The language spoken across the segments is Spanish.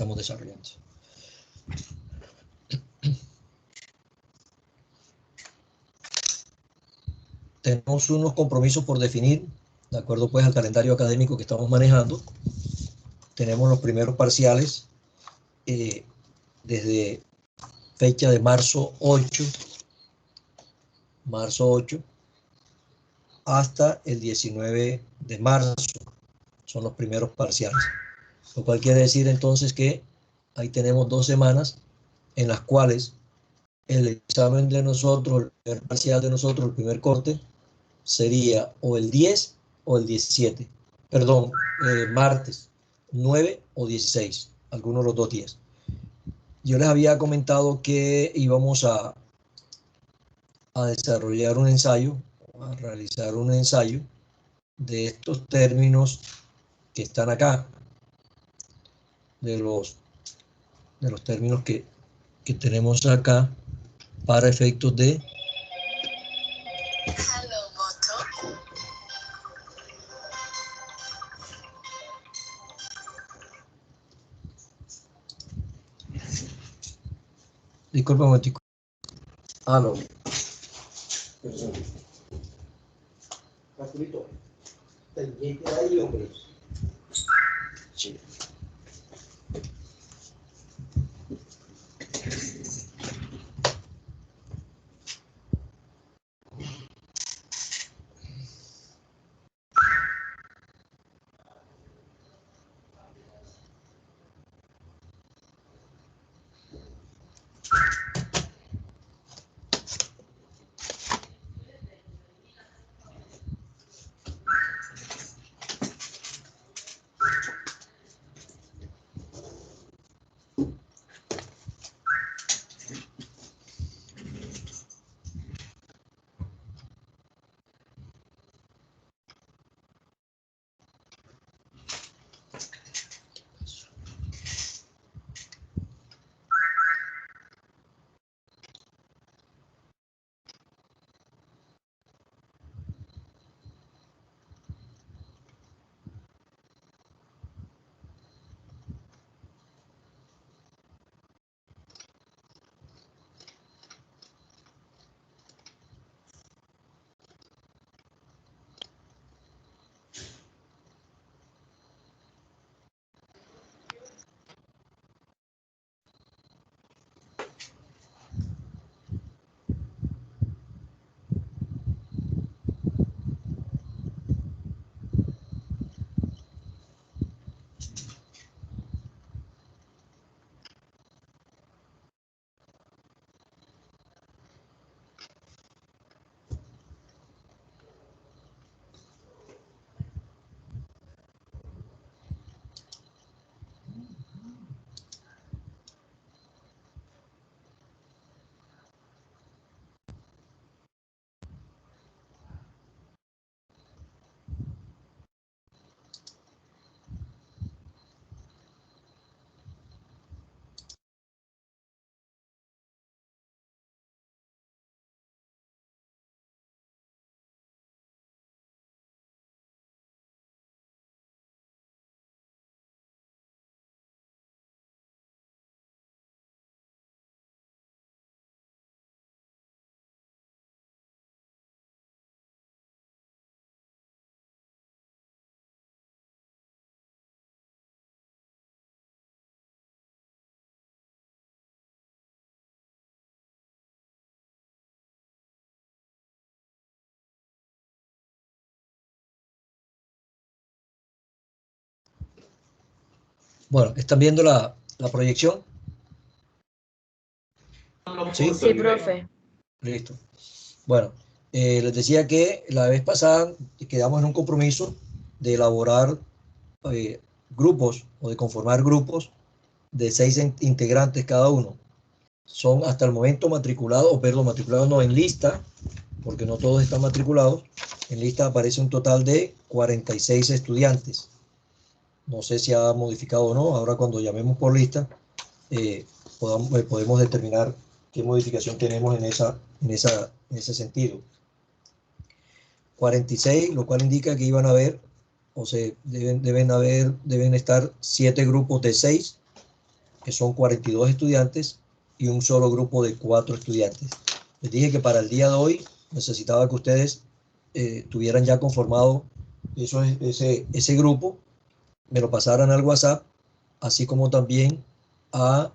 estamos desarrollando. Tenemos unos compromisos por definir, de acuerdo pues al calendario académico que estamos manejando. Tenemos los primeros parciales desde fecha de marzo 8 hasta el 19 de marzo. Son los primeros parciales. Lo cual quiere decir entonces que ahí tenemos 2 semanas en las cuales el examen de nosotros, el primer parcial de nosotros, el primer corte, sería o el 10 o el 17. Perdón, martes 9 o 16, algunos de los 2 días. Yo les había comentado que íbamos a desarrollar un ensayo, a realizar un ensayo de estos términos que están acá, de los términos que tenemos acá para efectos de disculpa un momentico. No. Arturito, pendiente ahí, hombre. Sí. Bueno, ¿están viendo la proyección? ¿Sí? Sí, profe. Listo. Bueno, les decía que la vez pasada quedamos en un compromiso de elaborar grupos o de conformar grupos de 6 integrantes cada uno. Son hasta el momento matriculados, o perdón, matriculados no, en lista, porque no todos están matriculados. En lista aparece un total de 46 estudiantes. No sé si ha modificado o no. Ahora cuando llamemos por lista, podemos determinar qué modificación tenemos en ese sentido. 46, lo cual indica que iban a haber, o sea, deben estar 7 grupos de 6 que son 42 estudiantes y un solo grupo de 4 estudiantes. Les dije que para el día de hoy necesitaba que ustedes tuvieran ya conformado ese grupo, me lo pasaran al WhatsApp, así como también al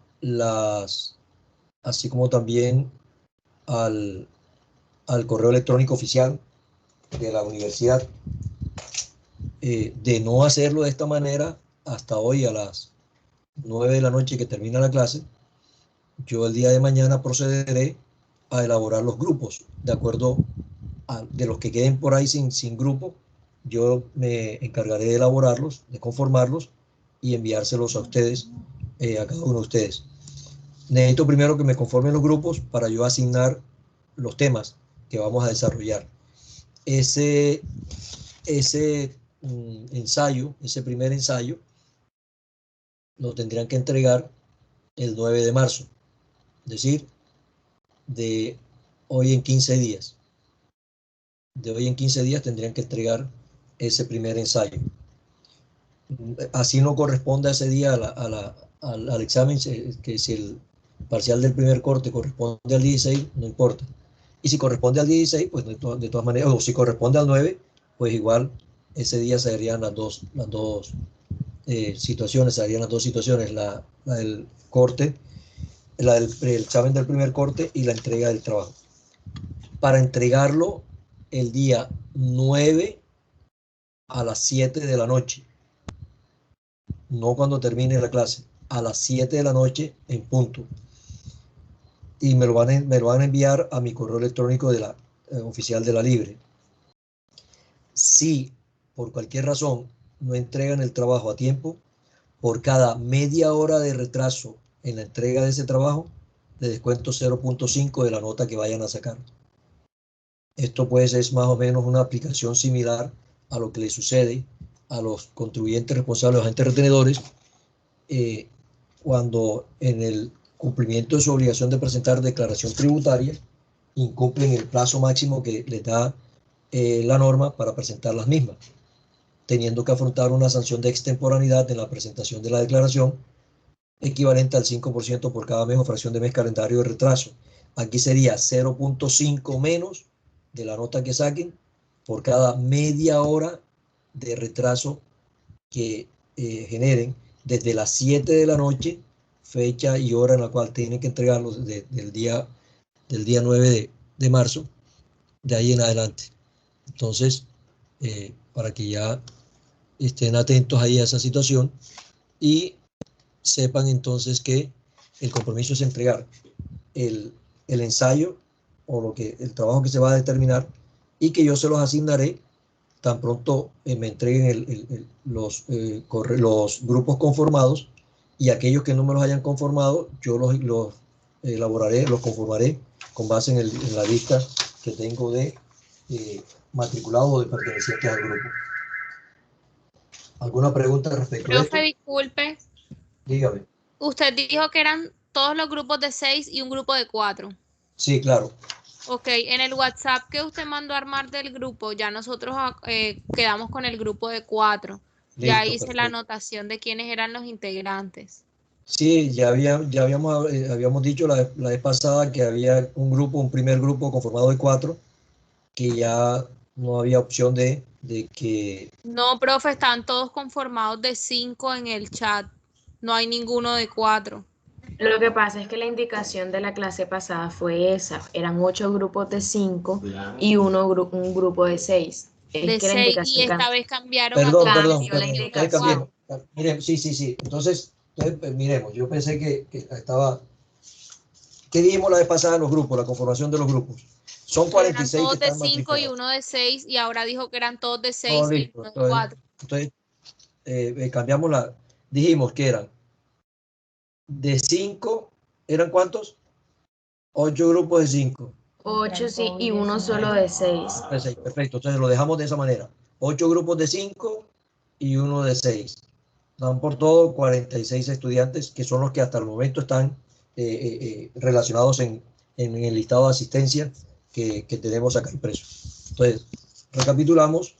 correo electrónico oficial de la universidad. De no hacerlo de esta manera, hasta hoy a las 9 de la noche que termina la clase, yo el día de mañana procederé a elaborar los grupos, de acuerdo de los que queden por ahí sin grupo, yo me encargaré de elaborarlos, de conformarlos y enviárselos a ustedes, a cada uno de ustedes. Necesito primero que me conformen los grupos para yo asignar los temas que vamos a desarrollar. Ese ensayo, ese primer ensayo, lo tendrían que entregar el 9 de marzo, es decir, de hoy en 15 días. De hoy en 15 días tendrían que entregar ese primer ensayo. Así no corresponde a ese día al examen, que si el parcial del primer corte corresponde al 16, no importa. Y si corresponde al 16, pues de todas maneras, o si corresponde al 9, pues igual ese día se harían las dos situaciones, la del corte, el examen del primer corte y la entrega del trabajo. Para entregarlo el día 9 a las 7 de la noche, no cuando termine la clase, a las 7 de la noche en punto. Y me lo van a enviar a mi correo electrónico de la oficial de la Libre. Si por cualquier razón no entregan el trabajo a tiempo, por cada media hora de retraso en la entrega de ese trabajo, le descuento 0.5 de la nota que vayan a sacar. Esto pues es más o menos una aplicación similar a lo que le sucede a los contribuyentes responsables, los agentes retenedores, cuando en el cumplimiento de su obligación de presentar declaración tributaria, incumplen el plazo máximo que les da la norma para presentar las mismas, teniendo que afrontar una sanción de extemporaneidad en la presentación de la declaración, equivalente al 5% por cada mes o fracción de mes calendario de retraso. Aquí sería 0.5 menos de la nota que saquen por cada media hora de retraso que generen desde las 7 de la noche, fecha y hora en la cual tienen que entregarlos del día 9 de marzo, de ahí en adelante. Entonces, para que ya estén atentos ahí a esa situación y sepan entonces que el compromiso es entregar el ensayo o el trabajo que se va a determinar, y que yo se los asignaré tan pronto me entreguen los grupos conformados, y aquellos que no me los hayan conformado, yo los elaboraré, los conformaré con base en la lista que tengo de matriculados o de pertenecientes al grupo. ¿Alguna pregunta respecto a esto? Profe, disculpe. Dígame. Usted dijo que eran todos los grupos de 6 y un grupo de 4. Sí, claro. Ok, en el WhatsApp que usted mandó a armar del grupo, ya nosotros quedamos con el grupo de 4. Ya Listo, hice perfecto. la anotación de quiénes eran los integrantes. Sí, ya habíamos dicho la vez pasada que había un primer grupo conformado de 4, que ya no había opción de que... No, profe, están todos conformados de 5 en el chat. No hay ninguno de 4. Lo que pasa es que la indicación de la clase pasada fue esa. Eran 8 grupos de 5 y un grupo de 6. De 6, y esta vez cambiaron a Perdón, todos. ustedes cambiaron. Miren, sí. Entonces, miremos, yo pensé que estaba... ¿Qué dijimos la vez pasada en los grupos, la conformación de los grupos? Son 46 eran todos que de están 5 y matriculados. uno de 6, y ahora dijo que eran todos de 6 No, y listo. uno de 4. Entonces cambiamos dijimos que eran de 5, ¿eran cuántos? 8 grupos de 5. 8 sí, y uno solo de 6. Perfecto, entonces lo dejamos de esa manera. 8 grupos de 5 y uno de 6. Dan por todo 46 estudiantes, que son los que hasta el momento están relacionados en el listado de asistencia que tenemos acá impreso. Entonces, recapitulamos,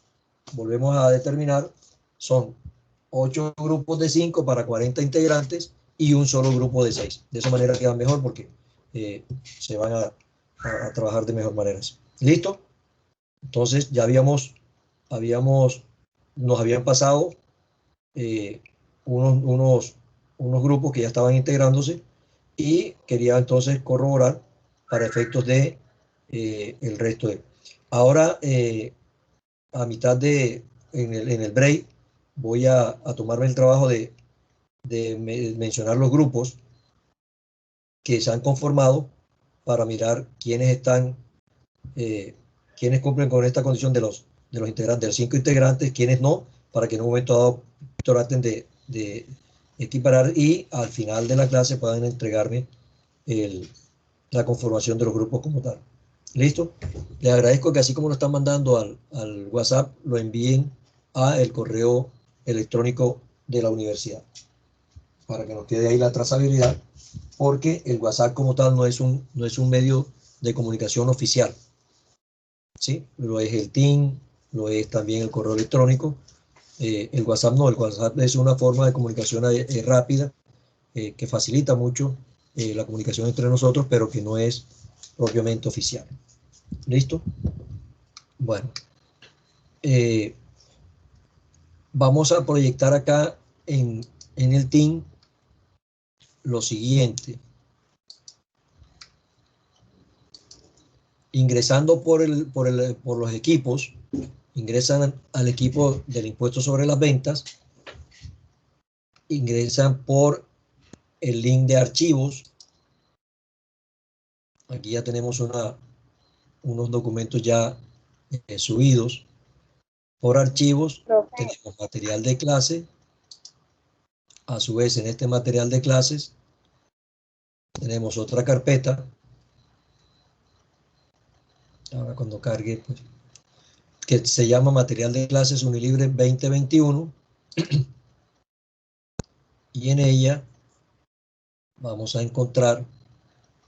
volvemos a determinar, son 8 grupos de 5 para 40 integrantes y un solo grupo de 6. De esa manera quedan mejor porque se van a trabajar de mejor manera. ¿Listo? Entonces ya nos habían pasado unos grupos que ya estaban integrándose y quería entonces corroborar para efectos de el resto de. Ahora, a mitad en el break, voy a tomarme el trabajo de mencionar los grupos que se han conformado para mirar quiénes están, quiénes cumplen con esta condición de los integrantes, de los 5 integrantes, quiénes no, para que en un momento dado traten de equiparar y al final de la clase puedan entregarme la conformación de los grupos como tal. ¿Listo? Les agradezco que así como lo están mandando al WhatsApp, lo envíen a el correo electrónico de la universidad, para que nos quede ahí la trazabilidad, porque el WhatsApp como tal no es un medio de comunicación oficial, ¿sí? Lo es el Team, lo es también el correo electrónico. El WhatsApp no, el WhatsApp es una forma de comunicación rápida, que facilita mucho la comunicación entre nosotros, pero que no es propiamente oficial. ¿Listo? Bueno, vamos a proyectar acá en el Team lo siguiente. Ingresando por los equipos, ingresan al equipo del impuesto sobre las ventas, ingresan por el link de archivos. Aquí ya tenemos unos documentos ya subidos. Por archivos tenemos material de clase. A su vez, en este material de clases tenemos otra carpeta. Ahora cuando cargue, pues, que se llama Material de Clases Unilibre 2021. Y en ella vamos a encontrar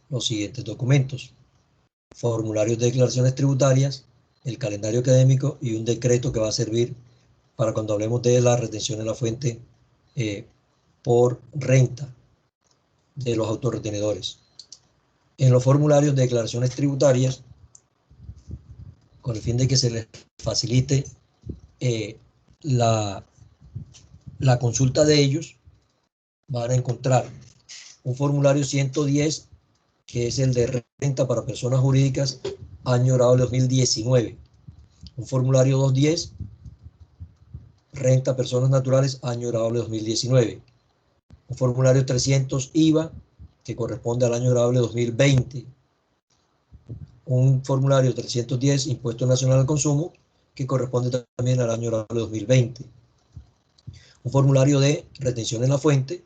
los siguientes documentos: formularios de declaraciones tributarias, el calendario académico y un decreto que va a servir para cuando hablemos de la retención de la fuente por renta de los autorretenedores. En los formularios de declaraciones tributarias, con el fin de que se les facilite la consulta de ellos, van a encontrar un formulario 110, que es el de renta para personas jurídicas, año grabable 2019. Un formulario 210, renta personas naturales, año grabable 2019. Un formulario 300, IVA, que corresponde al año grabable 2020. Un formulario 310, Impuesto Nacional al Consumo, que corresponde también al año grabable 2020. Un formulario de retención en la fuente,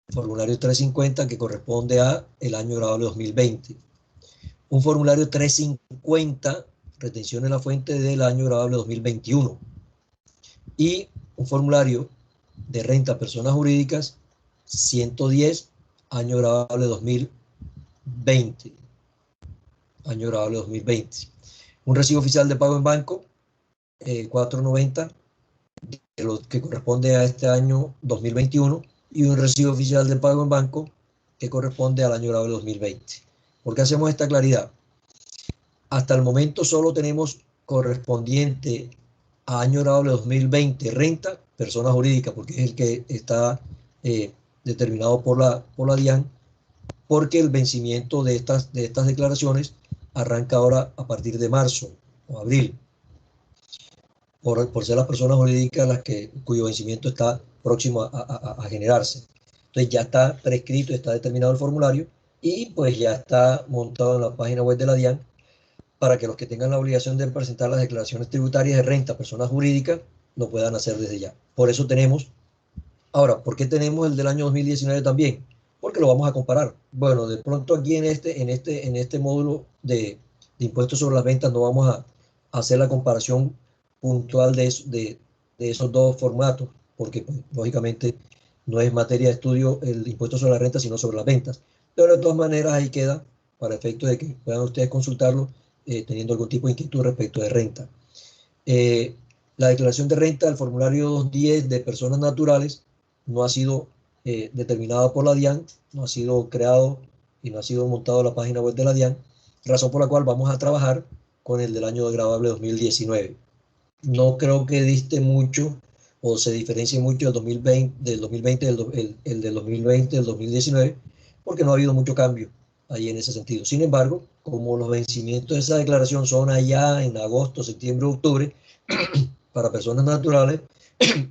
formulario 350, que corresponde a el año grabable 2020. Un formulario 350, retención en la fuente del año grabable 2021. Y un formulario de renta a personas jurídicas 110, año grabable 2020. Año grabable 2020. Un recibo oficial de pago en banco 490, que corresponde a este año 2021, y un recibo oficial de pago en banco que corresponde al año grabable 2020. ¿Por qué hacemos esta claridad? Hasta el momento solo tenemos correspondiente a año grabable 2020 renta, persona jurídica, porque es el que está determinado por la DIAN, porque el vencimiento de estas declaraciones arranca ahora a partir de marzo o abril, por ser las personas jurídicas cuyo vencimiento está próximo a generarse. Entonces ya está prescrito, está determinado el formulario y pues ya está montado en la página web de la DIAN para que los que tengan la obligación de presentar las declaraciones tributarias de renta a personas jurídicas lo puedan hacer desde ya. Por eso tenemos, ahora, ¿por qué tenemos el del año 2019 también? Porque lo vamos a comparar. Bueno, de pronto aquí en este módulo de impuestos sobre las ventas no vamos a hacer la comparación puntual de esos dos formatos, porque pues, lógicamente no es materia de estudio el impuesto sobre la renta, sino sobre las ventas. Pero de todas maneras ahí queda, para efecto de que puedan ustedes consultarlo, teniendo algún tipo de inquietud respecto de renta. La declaración de renta del formulario 210 de personas naturales no ha sido determinada por la DIAN, no ha sido creado y no ha sido montado la página web de la DIAN, razón por la cual vamos a trabajar con el del año grabable 2019. No creo que diste mucho o se diferencie mucho el 2020, del 2020, el del 2020, del 2019, porque no ha habido mucho cambio ahí en ese sentido. Sin embargo, como los vencimientos de esa declaración son allá en agosto, septiembre, octubre, para personas naturales,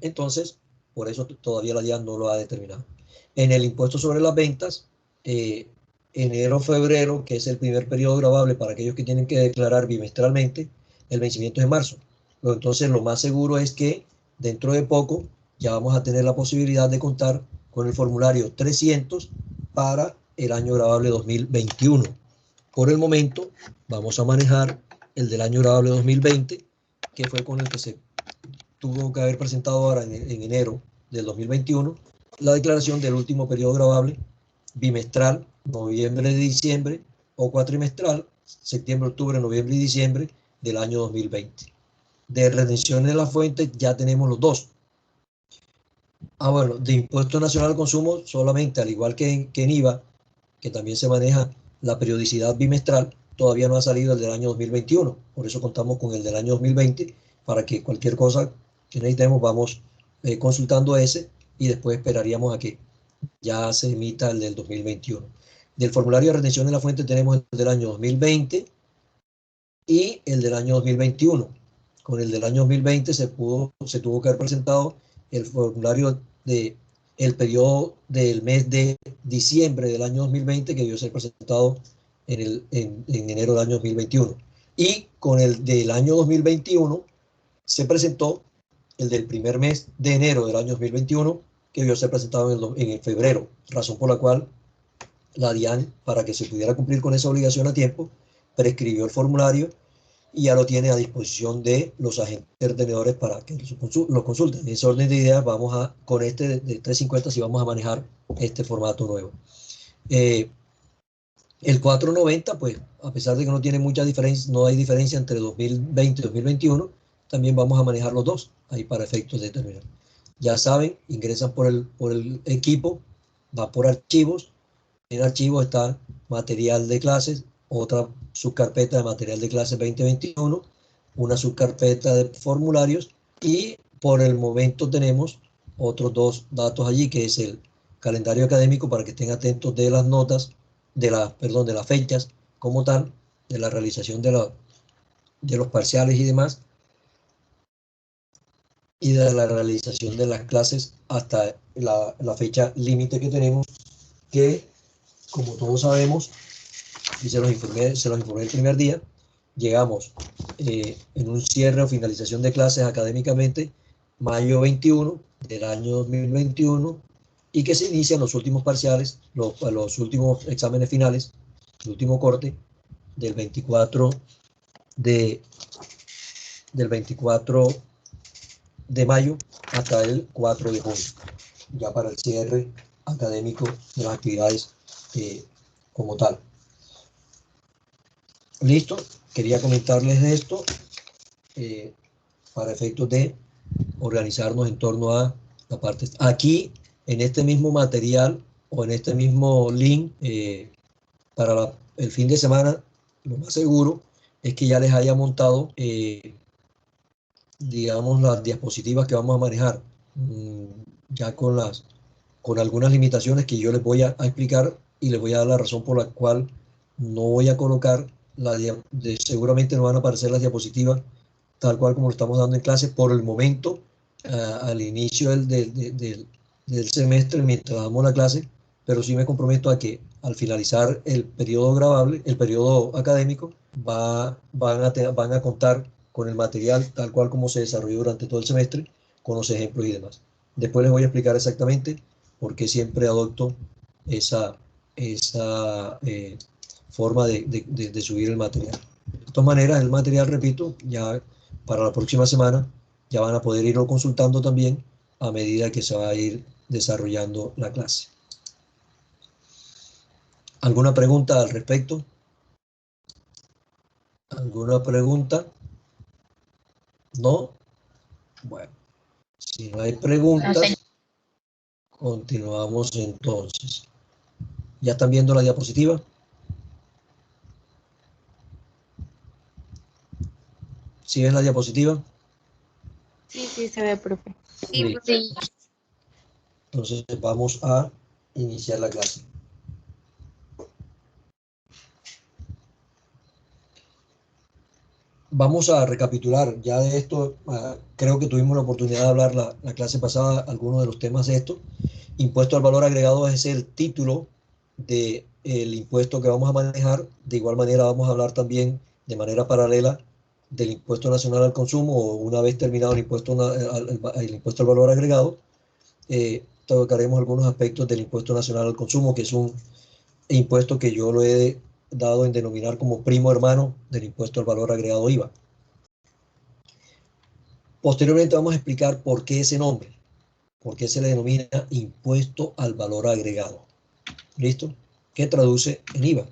entonces, por eso todavía la DIAN no lo ha determinado. En el impuesto sobre las ventas, enero, febrero, que es el primer periodo gravable para aquellos que tienen que declarar bimestralmente, el vencimiento es en marzo. Entonces, lo más seguro es que dentro de poco ya vamos a tener la posibilidad de contar con el formulario 300 para el año gravable 2021. Por el momento, vamos a manejar el del año gravable 2020, que fue con el que se tuvo que haber presentado ahora en enero del 2021, la declaración del último periodo gravable bimestral, noviembre, diciembre, o cuatrimestral, septiembre, octubre, noviembre y diciembre del año 2020. De retención de la fuente ya tenemos los dos. Bueno, de impuesto nacional al consumo solamente, al igual que en IVA, que también se maneja la periodicidad bimestral, todavía no ha salido el del año 2021. Por eso contamos con el del año 2020, para que cualquier cosa que necesitemos vamos consultando ese y después esperaríamos a que ya se emita el del 2021. Del formulario de retención de la fuente tenemos el del año 2020 y el del año 2021. Con el del año 2020 se tuvo que haber presentado el formulario el periodo del mes de diciembre del año 2020, que debió ser presentado en enero del año 2021. Y con el del año 2021 se presentó el del primer mes de enero del año 2021, que debió ser presentado en febrero, razón por la cual la DIAN, para que se pudiera cumplir con esa obligación a tiempo, prescribió el formulario y ya lo tiene a disposición de los agentes retenedores para que lo consulten. En ese orden de ideas, con este de 350, sí vamos a manejar este formato nuevo. El 490, pues, a pesar de que no tiene mucha diferencia, no hay diferencia entre 2020 y 2021, también vamos a manejar los dos, ahí para efectos de determinar. Ya saben, ingresan por el equipo, va por archivos, en archivos está material de clases, otra subcarpeta de material de clases 2021, una subcarpeta de formularios y por el momento tenemos otros dos datos allí, que es el calendario académico para que estén atentos de las notas, de las fechas como tal, de la realización de los parciales y demás, y de la realización de las clases hasta la fecha límite que tenemos, que como todos sabemos, y se los informé el primer día, llegamos en un cierre o finalización de clases académicamente mayo 21 del año 2021 y que se inician los últimos parciales, los últimos exámenes finales, el último corte del 24 de mayo hasta el 4 de junio, ya para el cierre académico de las actividades como tal. Listo, quería comentarles de esto para efectos de organizarnos en torno a la parte. Aquí, en este mismo material o en este mismo link, para el fin de semana, lo más seguro es que ya les haya montado, digamos, las diapositivas que vamos a manejar, ya con algunas limitaciones que yo les voy a explicar y les voy a dar la razón por la cual no voy a colocar seguramente no van a aparecer las diapositivas tal cual como lo estamos dando en clase por el momento, al inicio del semestre, mientras damos la clase, pero sí me comprometo a que al finalizar el periodo gravable, el periodo académico, van a contar con el material tal cual como se desarrolló durante todo el semestre, con los ejemplos y demás. Después les voy a explicar exactamente por qué siempre adopto esa forma de subir el material. De todas maneras, el material, repito, ya para la próxima semana ya van a poder irlo consultando también a medida que se va a ir desarrollando la clase. ¿Alguna pregunta al respecto? ¿Alguna pregunta? ¿No? Bueno, si no hay preguntas, Continuamos entonces. ¿Ya están viendo la diapositiva? ¿Sí ven la diapositiva? Sí, sí se ve, profe. Sí. Entonces vamos a iniciar la clase. Vamos a recapitular ya de esto. Creo que tuvimos la oportunidad de hablar la clase pasada algunos de los temas de esto. Impuesto al valor agregado es el título del impuesto que vamos a manejar. De igual manera vamos a hablar también de manera paralela del impuesto nacional al consumo, o una vez terminado el impuesto al valor agregado, tocaremos algunos aspectos del impuesto nacional al consumo, que es un impuesto que yo lo he dado en denominar como primo hermano del impuesto al valor agregado IVA. Posteriormente vamos a explicar por qué ese nombre, por qué se le denomina impuesto al valor agregado. ¿Listo? ¿Qué traduce en IVA?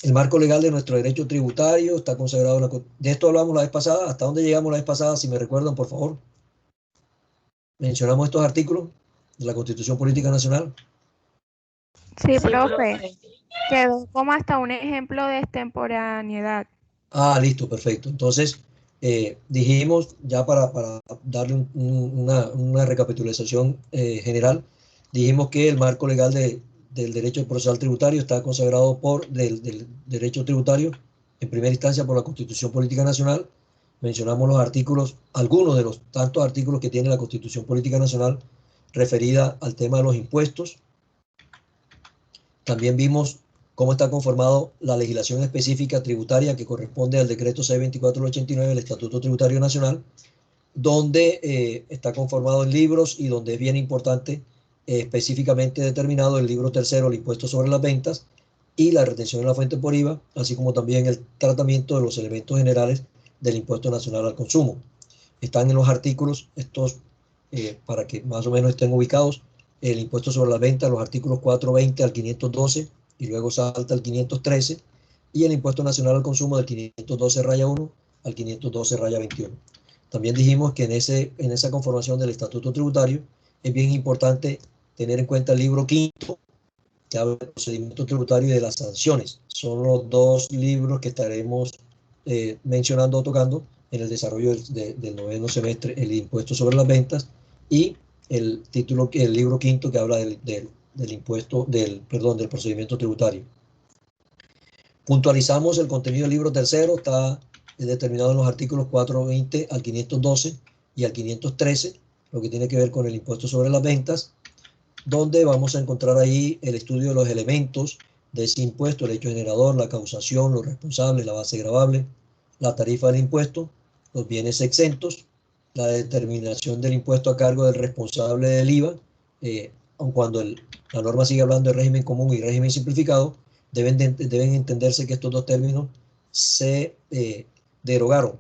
El marco legal de nuestro derecho tributario está consagrado en la... De esto hablamos la vez pasada. ¿Hasta dónde llegamos la vez pasada? Si me recuerdan, por favor. Mencionamos estos artículos de la Constitución Política Nacional. Sí, profe. Quedó como hasta un ejemplo de extemporaneidad. Ah, listo, perfecto. Entonces, dijimos, ya para darle una recapitulación general, dijimos que el marco legal del derecho procesal tributario está consagrado del derecho tributario, en primera instancia por la Constitución Política Nacional. Mencionamos los artículos, algunos de los tantos artículos que tiene la Constitución Política Nacional referida al tema de los impuestos. También vimos cómo está conformado la legislación específica tributaria que corresponde al decreto 624 del 89, el Estatuto Tributario Nacional, donde está conformado en libros y donde es bien importante específicamente determinado el libro tercero, el impuesto sobre las ventas y la retención de la fuente por IVA, así como también el tratamiento de los elementos generales del impuesto nacional al consumo. Están en los artículos estos, para que más o menos estén ubicados, el impuesto sobre las ventas, los artículos 420 al 512, y luego salta al 513, y el impuesto nacional al consumo del 512-1 al 512-21. También dijimos que en esa conformación del estatuto tributario es bien importante tener en cuenta el libro quinto, que habla del procedimiento tributario y de las sanciones. Son los dos libros que estaremos mencionando o tocando en el desarrollo del noveno semestre, el impuesto sobre las ventas, y el libro quinto que habla del procedimiento tributario. Puntualizamos el contenido del libro tercero, está determinado en los artículos 420 al 512 y al 513, lo que tiene que ver con el impuesto sobre las ventas, donde vamos a encontrar ahí el estudio de los elementos de ese impuesto, el hecho generador, la causación, los responsables, la base gravable, la tarifa del impuesto, los bienes exentos, la determinación del impuesto a cargo del responsable del IVA, aun cuando la norma sigue hablando de régimen común y régimen simplificado, deben entenderse que estos dos términos se derogaron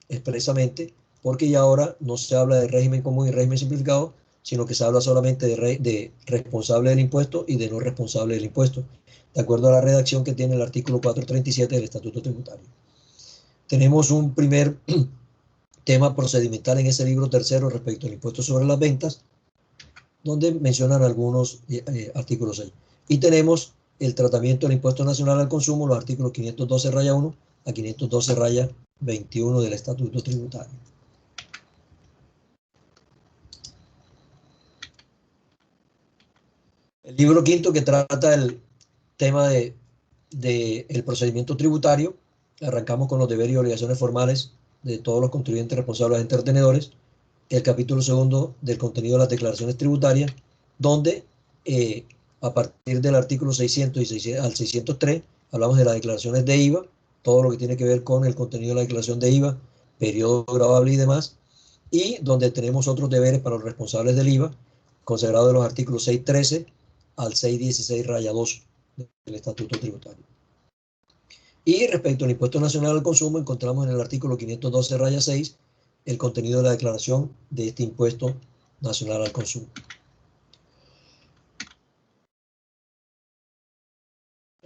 expresamente, porque ya ahora no se habla de régimen común y régimen simplificado, sino que se habla solamente de responsable del impuesto y de no responsable del impuesto, de acuerdo a la redacción que tiene el artículo 437 del Estatuto Tributario. Tenemos un primer tema procedimental en ese libro tercero respecto al impuesto sobre las ventas, donde mencionan algunos artículos ahí. Y tenemos el tratamiento del impuesto nacional al consumo, los artículos 512-1 a 512-21 del Estatuto Tributario. El libro quinto, que trata el tema del procedimiento tributario, arrancamos con los deberes y obligaciones formales de todos los contribuyentes responsables de entretenedores. El capítulo segundo del contenido de las declaraciones tributarias, donde a partir del artículo 600 al 603 hablamos de las declaraciones de IVA, todo lo que tiene que ver con el contenido de la declaración de IVA, periodo gravable y demás, y donde tenemos otros deberes para los responsables del IVA, consagrados en los artículos 613 al 616-2 del Estatuto Tributario. Y respecto al impuesto nacional al consumo, encontramos en el artículo 512-6 el contenido de la declaración de este impuesto nacional al consumo.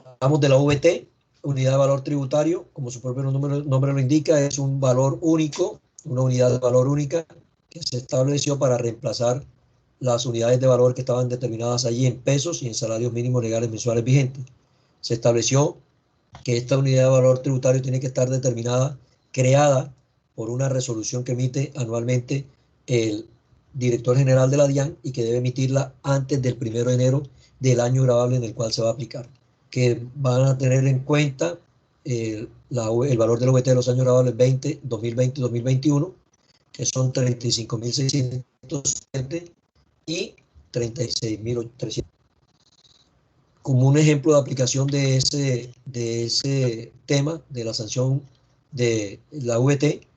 Hablamos de la VT, unidad de valor tributario, como su propio nombre lo indica, es un valor único, una unidad de valor única que se estableció para reemplazar las unidades de valor que estaban determinadas allí en pesos y en salarios mínimos legales mensuales vigentes. Se estableció que esta unidad de valor tributario tiene que estar determinada, creada por una resolución que emite anualmente el director general de la DIAN y que debe emitirla antes del 1 de enero del año gravable en el cual se va a aplicar, que van a tener en cuenta el valor de la VT de los años gravables 2020 y 2021, que son 35.607 y 36.300. Como un ejemplo de aplicación de ese tema, de la sanción de la VT,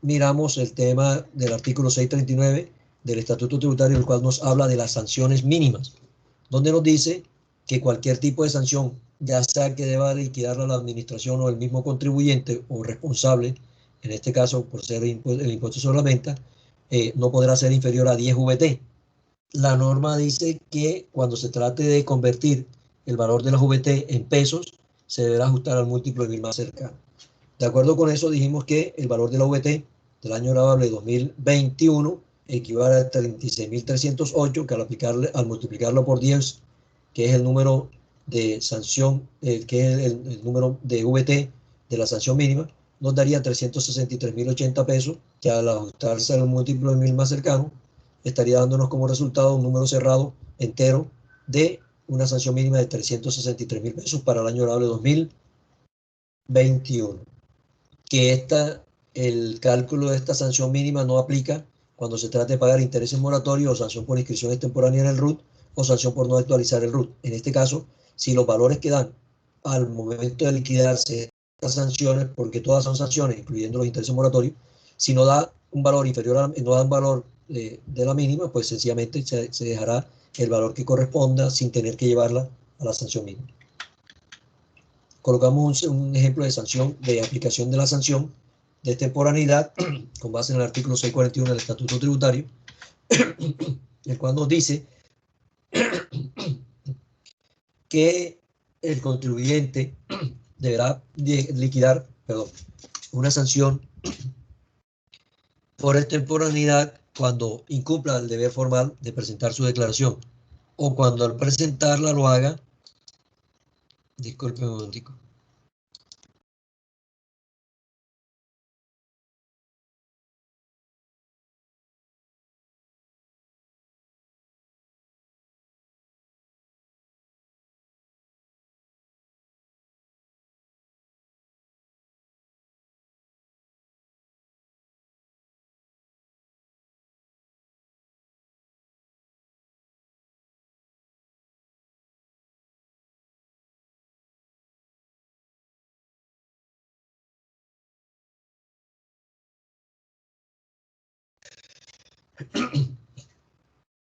miramos el tema del artículo 639 del Estatuto Tributario, el cual nos habla de las sanciones mínimas, donde nos dice que cualquier tipo de sanción, ya sea que deba liquidarla la administración o el mismo contribuyente o responsable, en este caso por ser el impuesto sobre la venta, no podrá ser inferior a 10 VT. La norma dice que cuando se trate de convertir el valor de la VT en pesos, se deberá ajustar al múltiplo de 1000 más cercano. De acuerdo con eso, dijimos que el valor de la VT del año gravable 2021 equivale a 36.308, que al multiplicarlo por 10, que es el número de sanción, que es el número de VT de la sanción mínima, nos daría 363.080 pesos, que al ajustarse al múltiplo de 1000 más cercano, estaría dándonos como resultado un número cerrado entero de una sanción mínima de 363.000 pesos para el año gravable 2021. Que el cálculo de esta sanción mínima no aplica cuando se trate de pagar intereses moratorios o sanción por inscripción extemporánea en el RUT o sanción por no actualizar el RUT. En este caso, si los valores que dan al momento de liquidarse estas sanciones, porque todas son sanciones, incluyendo los intereses moratorios, si no da un valor inferior, no da un valor de la mínima, pues sencillamente se dejará el valor que corresponda sin tener que llevarla a la sanción mínima. Colocamos un ejemplo de sanción, de aplicación de la sanción de temporaneidad con base en el artículo 641 del Estatuto Tributario, el cual nos dice que el contribuyente deberá liquidar una sanción por extemporaneidad cuando incumpla el deber formal de presentar su declaración o cuando al presentarla lo haga. Disculpe un momentico.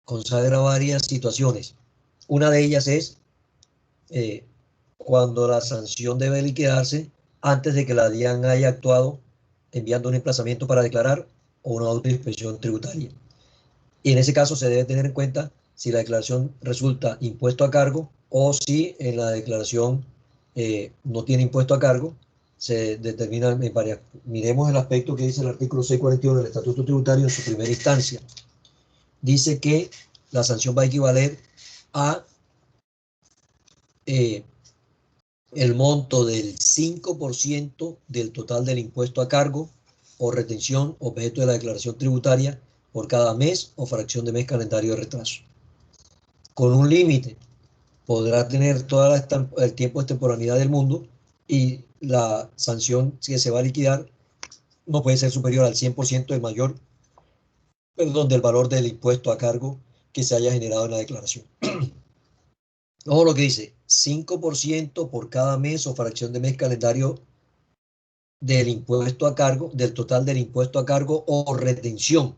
Consagra varias situaciones. Una de ellas es cuando la sanción debe liquidarse antes de que la DIAN haya actuado enviando un emplazamiento para declarar o una autoinspección tributaria. Y en ese caso se debe tener en cuenta si la declaración resulta impuesto a cargo o si en la declaración no tiene impuesto a cargo. Se determina en varias. Miremos el aspecto que dice el artículo 641 del Estatuto Tributario en su primera instancia. Dice que la sanción va a equivaler a el monto del 5% del total del impuesto a cargo o retención objeto de la declaración tributaria por cada mes o fracción de mes calendario de retraso. Con un límite, podrá tener todo el tiempo de extemporaneidad del mundo y la sanción que se va a liquidar no puede ser superior al 100% del valor del impuesto a cargo que se haya generado en la declaración. Ojo lo que dice, 5% por cada mes o fracción de mes calendario del impuesto a cargo, del total del impuesto a cargo o retención,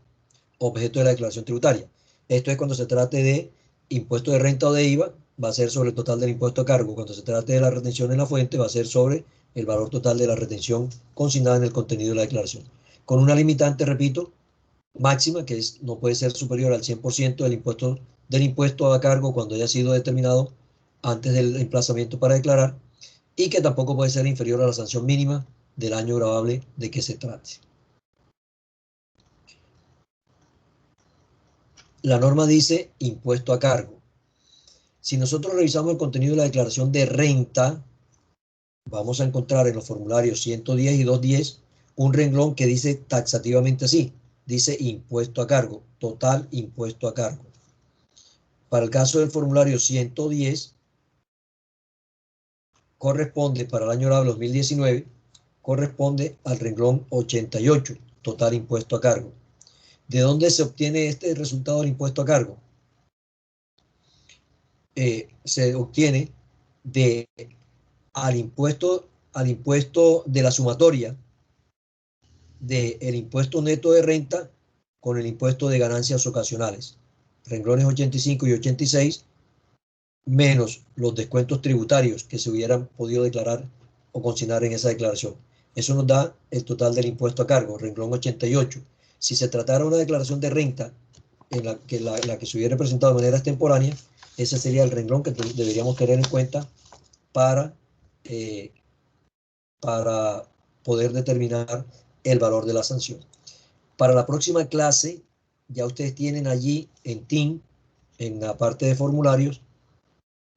objeto de la declaración tributaria. Esto es cuando se trate de impuesto de renta o de IVA, va a ser sobre el total del impuesto a cargo. Cuando se trate de la retención en la fuente, va a ser sobre el valor total de la retención consignada en el contenido de la declaración. Con una limitante, repito, máxima, que no puede ser superior al 100% del impuesto a cargo cuando haya sido determinado antes del emplazamiento para declarar, y que tampoco puede ser inferior a la sanción mínima del año gravable de que se trate. la norma dice impuesto a cargo. Si nosotros revisamos el contenido de la declaración de renta, vamos a encontrar en los formularios 110 y 210 un renglón que dice taxativamente así, dice impuesto a cargo, total impuesto a cargo. Para el caso del formulario 110, corresponde para el año laboral 2019, corresponde al renglón 88, total impuesto a cargo. ¿De dónde se obtiene este resultado del impuesto a cargo? Se obtiene al impuesto de la sumatoria del impuesto neto de renta con el impuesto de ganancias ocasionales. Renglones 85 y 86, menos los descuentos tributarios que se hubieran podido declarar o consignar en esa declaración. Eso nos da el total del impuesto a cargo, renglón 88. Si se tratara de una declaración de renta en la que se hubiera presentado de manera extemporánea, ese sería el renglón que deberíamos tener en cuenta para poder determinar el valor de la sanción. Para la próxima clase, ya ustedes tienen allí en TIN, en la parte de formularios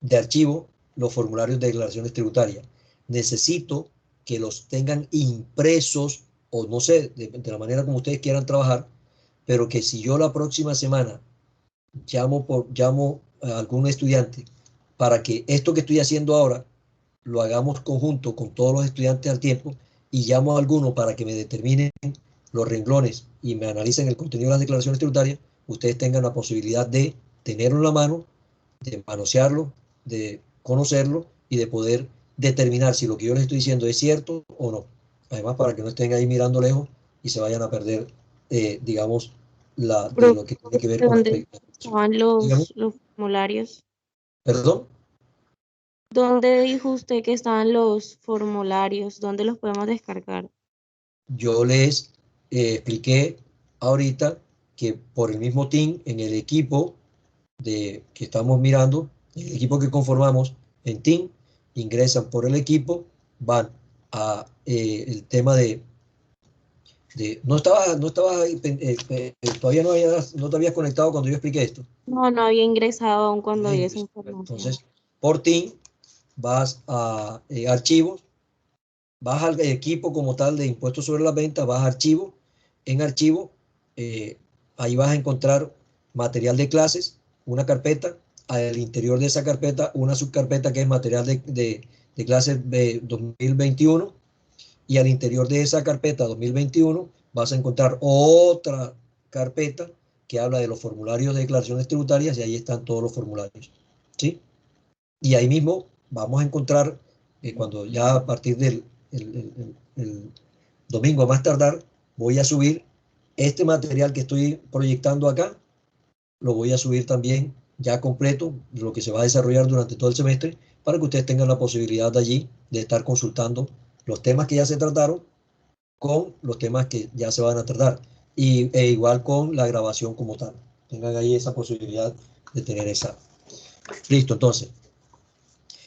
de archivo, los formularios de declaraciones tributarias. Necesito que los tengan impresos, o no sé, de la manera como ustedes quieran trabajar, pero que si yo la próxima semana llamo a algún estudiante para que esto que estoy haciendo ahora lo hagamos conjunto con todos los estudiantes al tiempo, y llamo a alguno para que me determinen los renglones y me analicen el contenido de las declaraciones tributarias, ustedes tengan la posibilidad de tenerlo en la mano, de manosearlo, de conocerlo y de poder determinar si lo que yo les estoy diciendo es cierto o no. Además, para que no estén ahí mirando lejos y se vayan a perder, digamos, de lo que tiene que ver con ¿Dónde estaban los formularios? ¿Perdón? ¿Dónde dijo usted que estaban los formularios? ¿Dónde los podemos descargar? Yo les expliqué ahorita que por el mismo team, en el equipo que estamos mirando, el equipo que conformamos en team, ingresan por el equipo, van a el tema todavía no te habías conectado cuando yo expliqué esto. No había ingresado aún cuando vi esa Bien, información. entonces, por team, vas a archivos, vas al equipo como tal de impuestos sobre las ventas, vas a archivo, en archivo, ahí vas a encontrar material de clases, una carpeta, al interior de esa carpeta, una subcarpeta que es material de clases 2021, y al interior de esa carpeta 2021 vas a encontrar otra carpeta que habla de los formularios de declaraciones tributarias, y ahí están todos los formularios, ¿sí? Y ahí mismo vamos a encontrar, cuando ya a partir del el domingo a más tardar, voy a subir este material que estoy proyectando acá, lo voy a subir también ya completo, lo que se va a desarrollar durante todo el semestre, para que ustedes tengan la posibilidad de allí de estar consultando los temas que ya se trataron con los temas que ya se van a tratar, e igual con la grabación como tal. Tengan ahí esa posibilidad de tener esa. Listo, entonces.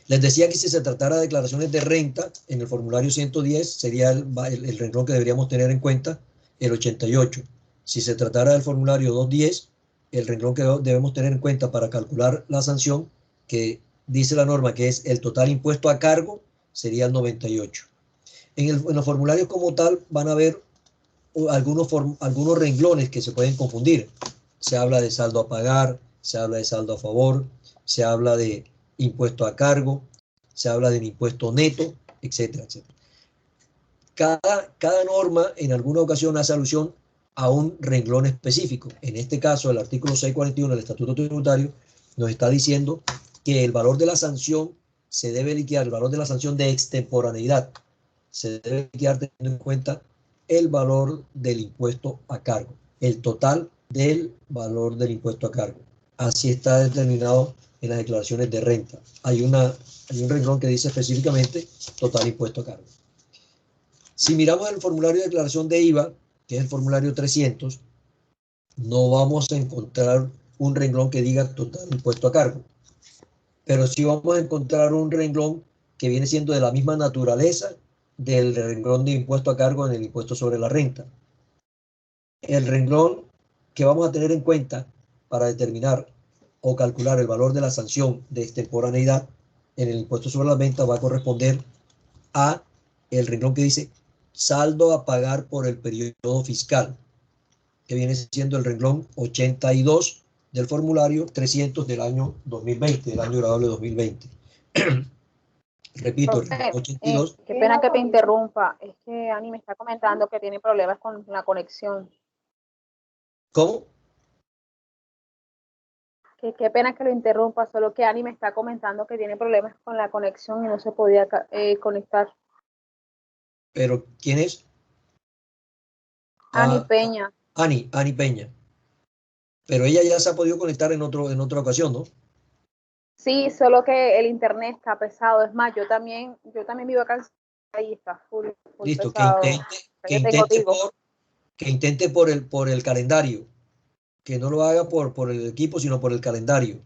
Les decía que si se tratara de declaraciones de renta, en el formulario 110 sería el renglón que deberíamos tener en cuenta, el 88. Si se tratara del formulario 210, el renglón que debemos tener en cuenta para calcular la sanción, que dice la norma que es el total impuesto a cargo, sería el 98. En los formularios como tal van a haber algunos renglones que se pueden confundir. Se habla de saldo a pagar, se habla de saldo a favor, se habla de impuesto a cargo, se habla del impuesto neto, etcétera, etcétera. Cada norma en alguna ocasión hace alusión a un renglón específico. En este caso, el artículo 641 del Estatuto Tributario nos está diciendo que el valor de la sanción se debe liquidar, el valor de la sanción de extemporaneidad se debe liquidar teniendo en cuenta el valor del impuesto a cargo, el total del valor del impuesto a cargo. Así está determinado en las declaraciones de renta. Hay un renglón que dice específicamente total impuesto a cargo. Si miramos el formulario de declaración de IVA, que es el formulario 300, no vamos a encontrar un renglón que diga total impuesto a cargo, pero sí vamos a encontrar un renglón que viene siendo de la misma naturaleza del renglón de impuesto a cargo en el impuesto sobre la renta. El renglón que vamos a tener en cuenta para determinar o calcular el valor de la sanción de extemporaneidad en el impuesto sobre las ventas va a corresponder a el renglón que dice saldo a pagar por el periodo fiscal, que viene siendo el renglón 82 del formulario 300 del año 2020, del año grabable 2020. Repito, el renglón 82. Qué pena que te interrumpa, es que Ani me está comentando que tiene problemas con la conexión. ¿Cómo? Qué pena que lo interrumpa, solo que Ani me está comentando que tiene problemas con la conexión y no se podía conectar. ¿Pero quién es? Ani Peña. Ani Peña. Pero ella ya se ha podido conectar en otra ocasión, ¿no? Sí, solo que el internet está pesado. Es más, yo también me iba a cansar y está full Listo, pesado. que intente por el calendario. Que no lo haga por el equipo, sino por el calendario.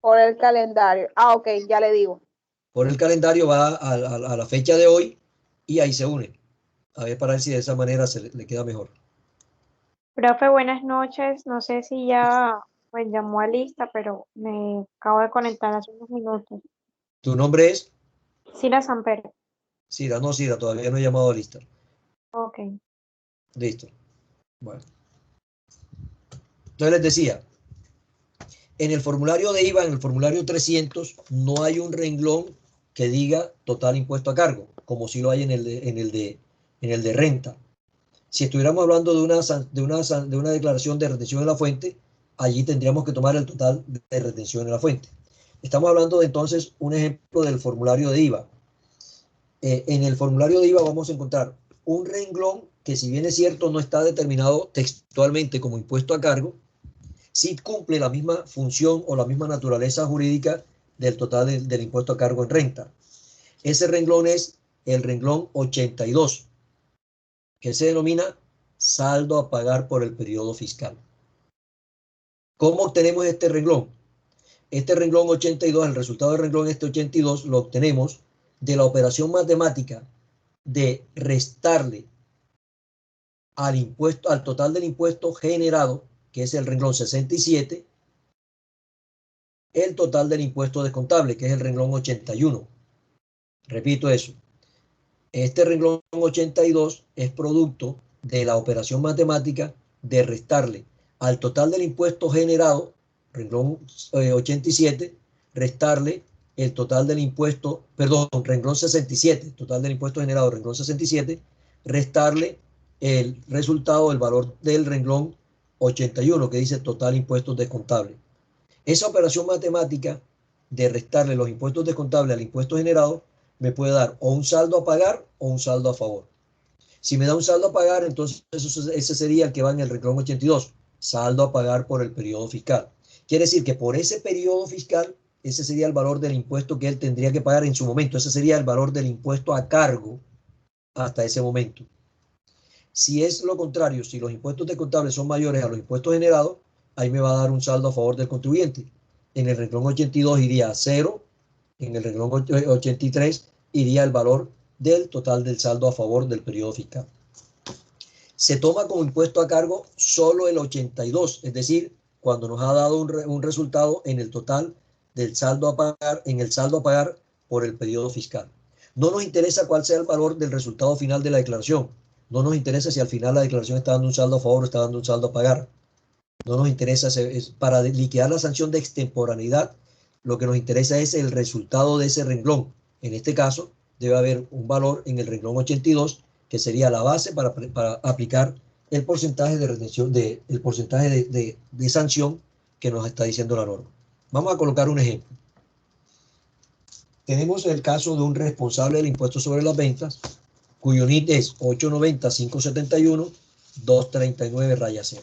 Por el calendario. Ah, ok, ya le digo. Por el calendario va a la fecha de hoy y ahí se une. A ver, para ver si de esa manera le queda mejor. Profe, buenas noches. No sé si ya pues llamó a lista, pero me acabo de conectar hace unos minutos. ¿Tu nombre es? Sila Samper. Cira, no, Cira, todavía no he llamado a lista. Ok. Listo. Bueno. Entonces les decía, en el formulario de IVA, en el formulario 300, no hay un renglón que diga total impuesto a cargo, como si lo hay en el de renta. Si estuviéramos hablando de una declaración de retención en la fuente, allí tendríamos que tomar el total de retención en la fuente. Estamos hablando de entonces un ejemplo del formulario de IVA. En el formulario de IVA vamos a encontrar un renglón que, si bien es cierto, no está determinado textualmente como impuesto a cargo, sí cumple la misma función o la misma naturaleza jurídica del total del impuesto a cargo en renta. Ese renglón es el renglón 82, que se denomina saldo a pagar por el periodo fiscal. ¿Cómo obtenemos este renglón? Este renglón 82, el resultado del renglón 82 lo obtenemos de la operación matemática de restarle al total del impuesto generado, que es el renglón 67, el total del impuesto descontable, que es el renglón 81. Repito eso. Este renglón 82 es producto de la operación matemática de restarle al total del impuesto generado, renglón 87, restarle el total del impuesto, perdón, renglón 67, total del impuesto generado, renglón 67, restarle el resultado, el valor del renglón 81, que dice total impuestos descontables. Esa operación matemática de restarle los impuestos descontables al impuesto generado me puede dar o un saldo a pagar o un saldo a favor. Si me da un saldo a pagar, entonces ese sería el que va en el renglón 82, saldo a pagar por el periodo fiscal. Quiere decir que por ese periodo fiscal, ese sería el valor del impuesto que él tendría que pagar en su momento. Ese sería el valor del impuesto a cargo hasta ese momento. Si es lo contrario, si los impuestos descontables son mayores a los impuestos generados, ahí me va a dar un saldo a favor del contribuyente. En el renglón 82 iría a 0, en el renglón 83 iría el valor del total del saldo a favor del periodo fiscal. Se toma como impuesto a cargo solo el 82, es decir, cuando nos ha dado un resultado en el total del saldo a pagar, en el saldo a pagar por el periodo fiscal. No nos interesa cuál sea el valor del resultado final de la declaración. No nos interesa si al final la declaración está dando un saldo a favor o está dando un saldo a pagar. No nos interesa, para liquidar la sanción de extemporaneidad, lo que nos interesa es el resultado de ese renglón. En este caso, debe haber un valor en el renglón 82, que sería la base para aplicar el porcentaje de retención, el porcentaje de sanción que nos está diciendo la norma. Vamos a colocar un ejemplo. Tenemos el caso de un responsable del impuesto sobre las ventas, cuyo NIT es 890-571-239-0.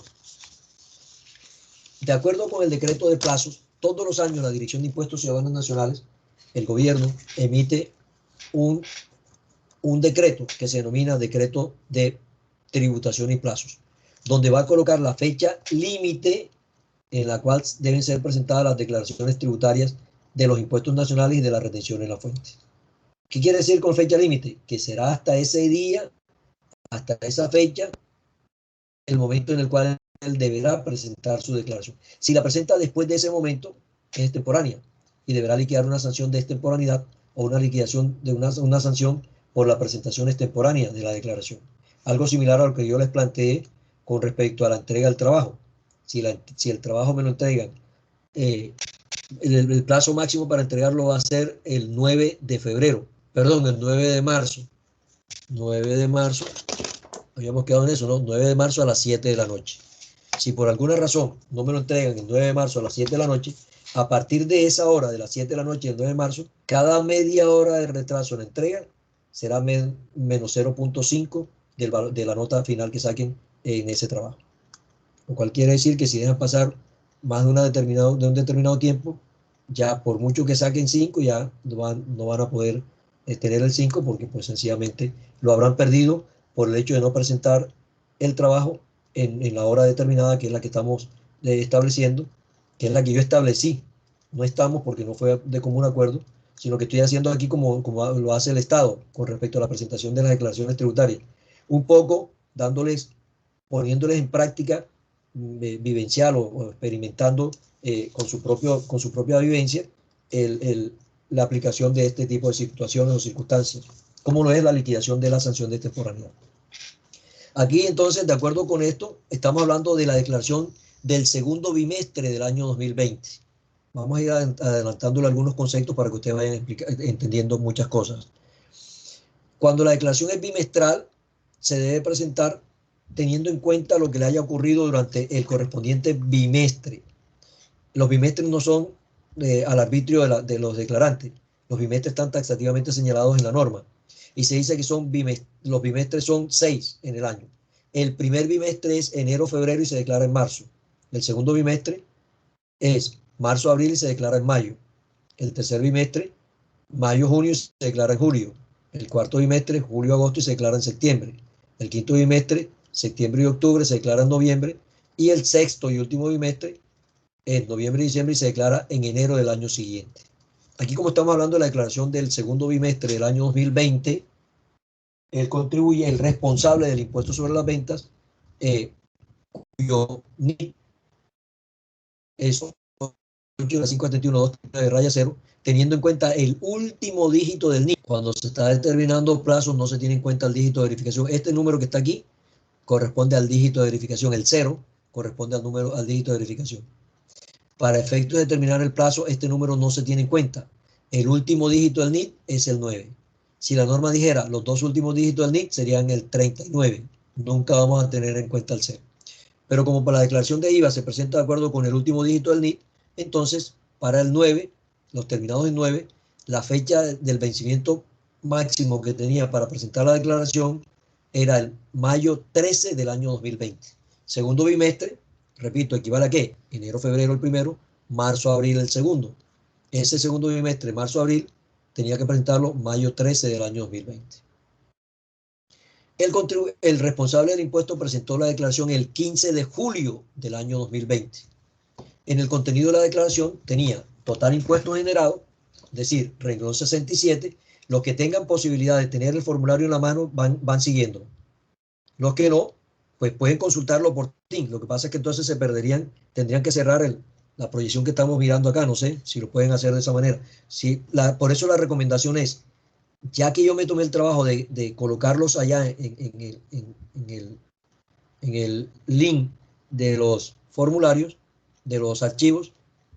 De acuerdo con el decreto de plazos, todos los años la Dirección de Impuestos Ciudadanos Nacionales, el gobierno, emite un decreto que se denomina decreto de tributación y plazos, donde va a colocar la fecha límite en la cual deben ser presentadas las declaraciones tributarias de los impuestos nacionales y de la retención en la fuente. ¿Qué quiere decir con fecha límite? Que será hasta ese día, hasta esa fecha, el momento en el cual él deberá presentar su declaración. Si la presenta después de ese momento, es extemporánea y deberá liquidar una sanción de extemporaneidad o una liquidación de una sanción por la presentación extemporánea de la declaración. Algo similar a lo que yo les planteé con respecto a la entrega del trabajo. Si el trabajo me lo entregan, el plazo máximo para entregarlo va a ser el 9 de febrero, perdón, el 9 de marzo. 9 de marzo, habíamos quedado en eso, ¿no? 9 de marzo a las 7 de la noche. Si por alguna razón no me lo entregan el 9 de marzo a las 7 de la noche, a partir de esa hora, de las 7 de la noche del 9 de marzo, cada media hora de retraso en la entrega será menos 0.5 de la nota final que saquen en ese trabajo. Lo cual quiere decir que si dejan pasar más de un determinado tiempo, ya por mucho que saquen 5, ya no van a poder tener el 5 porque pues sencillamente lo habrán perdido por el hecho de no presentar el trabajo en la hora determinada, que es la que estamos estableciendo, que es la que yo establecí. No estamos porque no fue de común acuerdo, sino que estoy haciendo aquí como lo hace el Estado con respecto a la presentación de las declaraciones tributarias. Un poco poniéndoles en práctica vivencial o experimentando con su propia vivencia la aplicación de este tipo de situaciones o circunstancias, como lo es la liquidación de la sanción de extemporaneidad. Aquí entonces, de acuerdo con esto, estamos hablando de la declaración del segundo bimestre del año 2020. Vamos a ir adelantándole algunos conceptos para que ustedes vayan entendiendo muchas cosas. Cuando la declaración es bimestral, se debe presentar teniendo en cuenta lo que le haya ocurrido durante el correspondiente bimestre. Los bimestres no son al arbitrio de los declarantes. Los bimestres están taxativamente señalados en la norma. Y se dice que los bimestres son 6 en el año. El primer bimestre es enero, febrero y se declara en marzo. El segundo bimestre es marzo, abril y se declara en mayo. El tercer bimestre, mayo, junio y se declara en julio. El cuarto bimestre, julio, agosto y se declara en septiembre. El quinto bimestre, septiembre y octubre, se declara en noviembre. Y el sexto y último bimestre es noviembre y diciembre y se declara en enero del año siguiente. Aquí, como estamos hablando de la declaración del segundo bimestre del año 2020, el responsable del impuesto sobre las ventas, cuyo NIP es 571 de raya 0, teniendo en cuenta el último dígito del NIP. Cuando se está determinando plazos, no se tiene en cuenta el dígito de verificación. Este número que está aquí corresponde al dígito de verificación. El 0 corresponde al dígito de verificación. Para efectos de determinar el plazo, este número no se tiene en cuenta. El último dígito del NIT es el 9. Si la norma dijera los dos últimos dígitos del NIT serían el 39. Nunca vamos a tener en cuenta el 0. Pero como para la declaración de IVA se presenta de acuerdo con el último dígito del NIT, entonces para el 9, los terminados en 9, la fecha del vencimiento máximo que tenía para presentar la declaración era el mayo 13 del año 2020. Segundo bimestre, repito, equivale a ¿qué? Enero, febrero el primero, marzo, abril el segundo. Ese segundo bimestre, marzo, abril, tenía que presentarlo mayo 13 del año 2020. El responsable del impuesto presentó la declaración el 15 de julio del año 2020. En el contenido de la declaración tenía total impuesto generado, es decir, renglón 67. Los que tengan posibilidad de tener el formulario en la mano van siguiendo. Los que no, pues pueden consultarlo por ti. Lo que pasa es que entonces tendrían que cerrar la proyección que estamos mirando acá. No sé si lo pueden hacer de esa manera. Por eso la recomendación es, ya que yo me tomé el trabajo de colocarlos allá en el link de los formularios, de los archivos,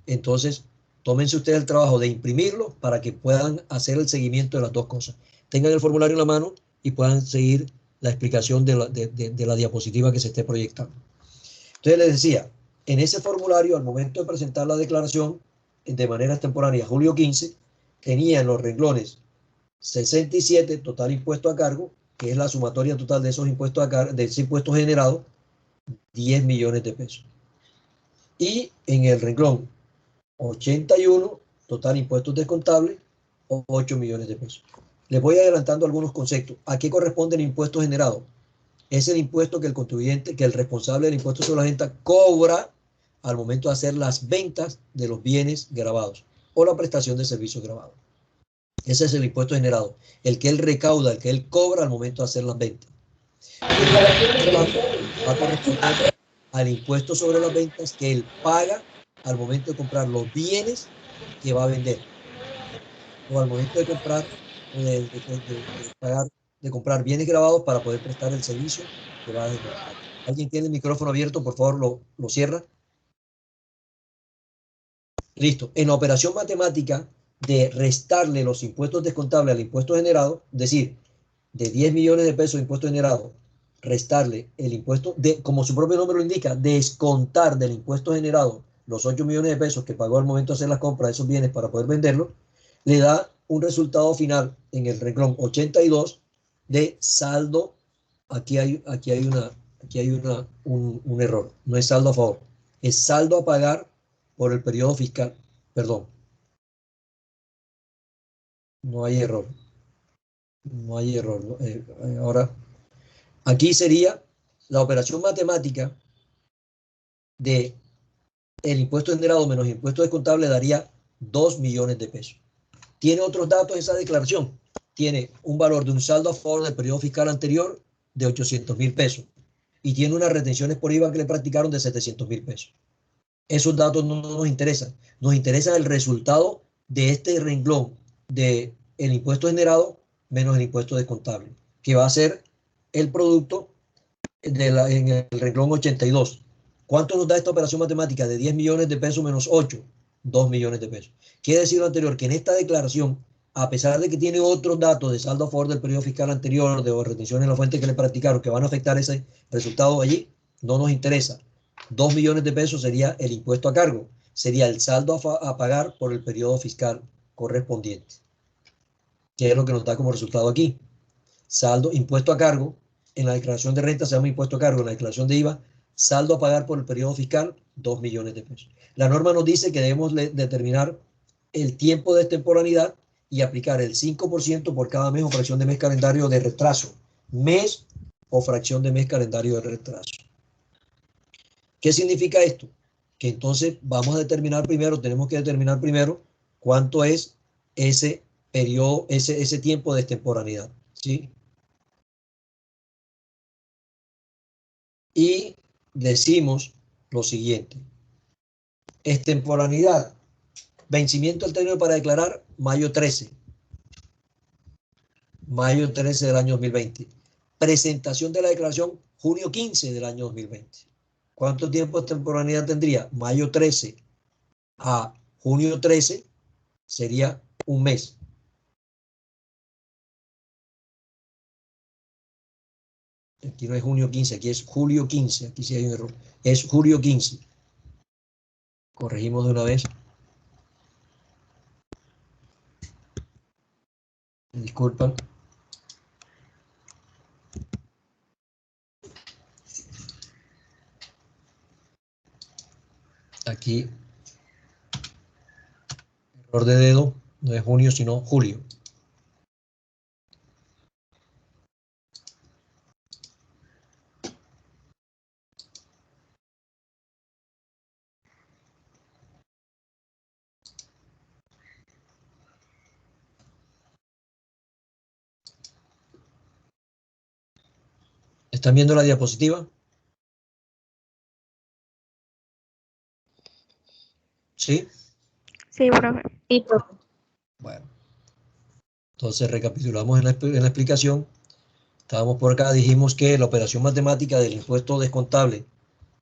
entonces tómense ustedes el trabajo de imprimirlo para que puedan hacer el seguimiento de las dos cosas. Tengan el formulario en la mano y puedan seguir la explicación de la diapositiva que se esté proyectando. Entonces les decía, en ese formulario, al momento de presentar la declaración de manera extemporánea, julio 15, tenía en los renglones 67, total impuesto a cargo, que es la sumatoria total de esos impuestos de ese impuesto generado, 10 millones de pesos. Y en el renglón 81, total impuestos descontables, 8 millones de pesos. Les voy adelantando algunos conceptos. ¿A qué corresponde el impuesto generado? Es el impuesto que el contribuyente, que el responsable del impuesto sobre la renta cobra al momento de hacer las ventas de los bienes grabados o la prestación de servicios grabados. Ese es el impuesto generado, el que él recauda, el que él cobra al momento de hacer las ventas. Va a corresponder al impuesto sobre las ventas que él paga al momento de comprar los bienes que va a vender, o al momento de comprar, o de comprar bienes grabados para poder prestar el servicio que va a vender. ¿Alguien tiene el micrófono abierto? Por favor, lo cierra. Listo. En la operación matemática de restarle los impuestos descontables al impuesto generado, es decir, de 10 millones de pesos de impuesto generado, restarle el impuesto, como su propio nombre lo indica, descontar del impuesto generado los 8 millones de pesos que pagó al momento de hacer la compra de esos bienes para poder venderlos, le da un resultado final en el renglón 82 de saldo. Aquí hay un error. No es saldo a favor, es saldo a pagar por el periodo fiscal. Perdón. No hay error. No hay error. Ahora, aquí sería la operación matemática de el impuesto generado menos impuesto descontable daría 2 millones de pesos. ¿Tiene otros datos esa declaración? Tiene un valor de un saldo a favor del periodo fiscal anterior de 800.000 pesos y tiene unas retenciones por IVA que le practicaron de 700.000 pesos. Esos datos no nos interesan. Nos interesa el resultado de este renglón de el impuesto generado menos el impuesto descontable, que va a ser el producto en el renglón 82. ¿Cuánto nos da esta operación matemática de 10 millones de pesos menos 8? 2 millones de pesos. Quiere decir lo anterior, que en esta declaración, a pesar de que tiene otros datos de saldo a favor del periodo fiscal anterior, de retención en la fuente que le practicaron, que van a afectar ese resultado allí, no nos interesa. 2 millones de pesos sería el impuesto a cargo, sería el saldo a pagar por el periodo fiscal correspondiente. ¿Qué es lo que nos da como resultado aquí? Saldo, impuesto a cargo, en la declaración de renta se llama impuesto a cargo, en la declaración de IVA, saldo a pagar por el periodo fiscal, 2 millones de pesos. La norma nos dice que debemos determinar el tiempo de extemporaneidad y aplicar el 5% por cada mes o fracción de mes calendario de retraso. Mes o fracción de mes calendario de retraso. ¿Qué significa esto? Que entonces vamos a determinar primero, tenemos que determinar primero cuánto es ese periodo, ese tiempo de extemporaneidad, ¿sí? Y decimos lo siguiente. Extemporaneidad. Vencimiento del término para declarar, mayo 13. Mayo 13 del año 2020. Presentación de la declaración, junio 15 del año 2020. ¿Cuánto tiempo de extemporaneidad tendría? Mayo 13 a junio 13 sería un mes. Aquí no es junio 15, aquí es julio 15. Aquí sí hay un error. Es julio 15. Corregimos de una vez. Disculpan. Aquí, error de dedo, no es junio, sino julio. ¿Están viendo la diapositiva? ¿Sí? Sí, profe. Sí, profe. Bueno. Entonces recapitulamos en la explicación. Estábamos por acá, dijimos que la operación matemática del impuesto descontable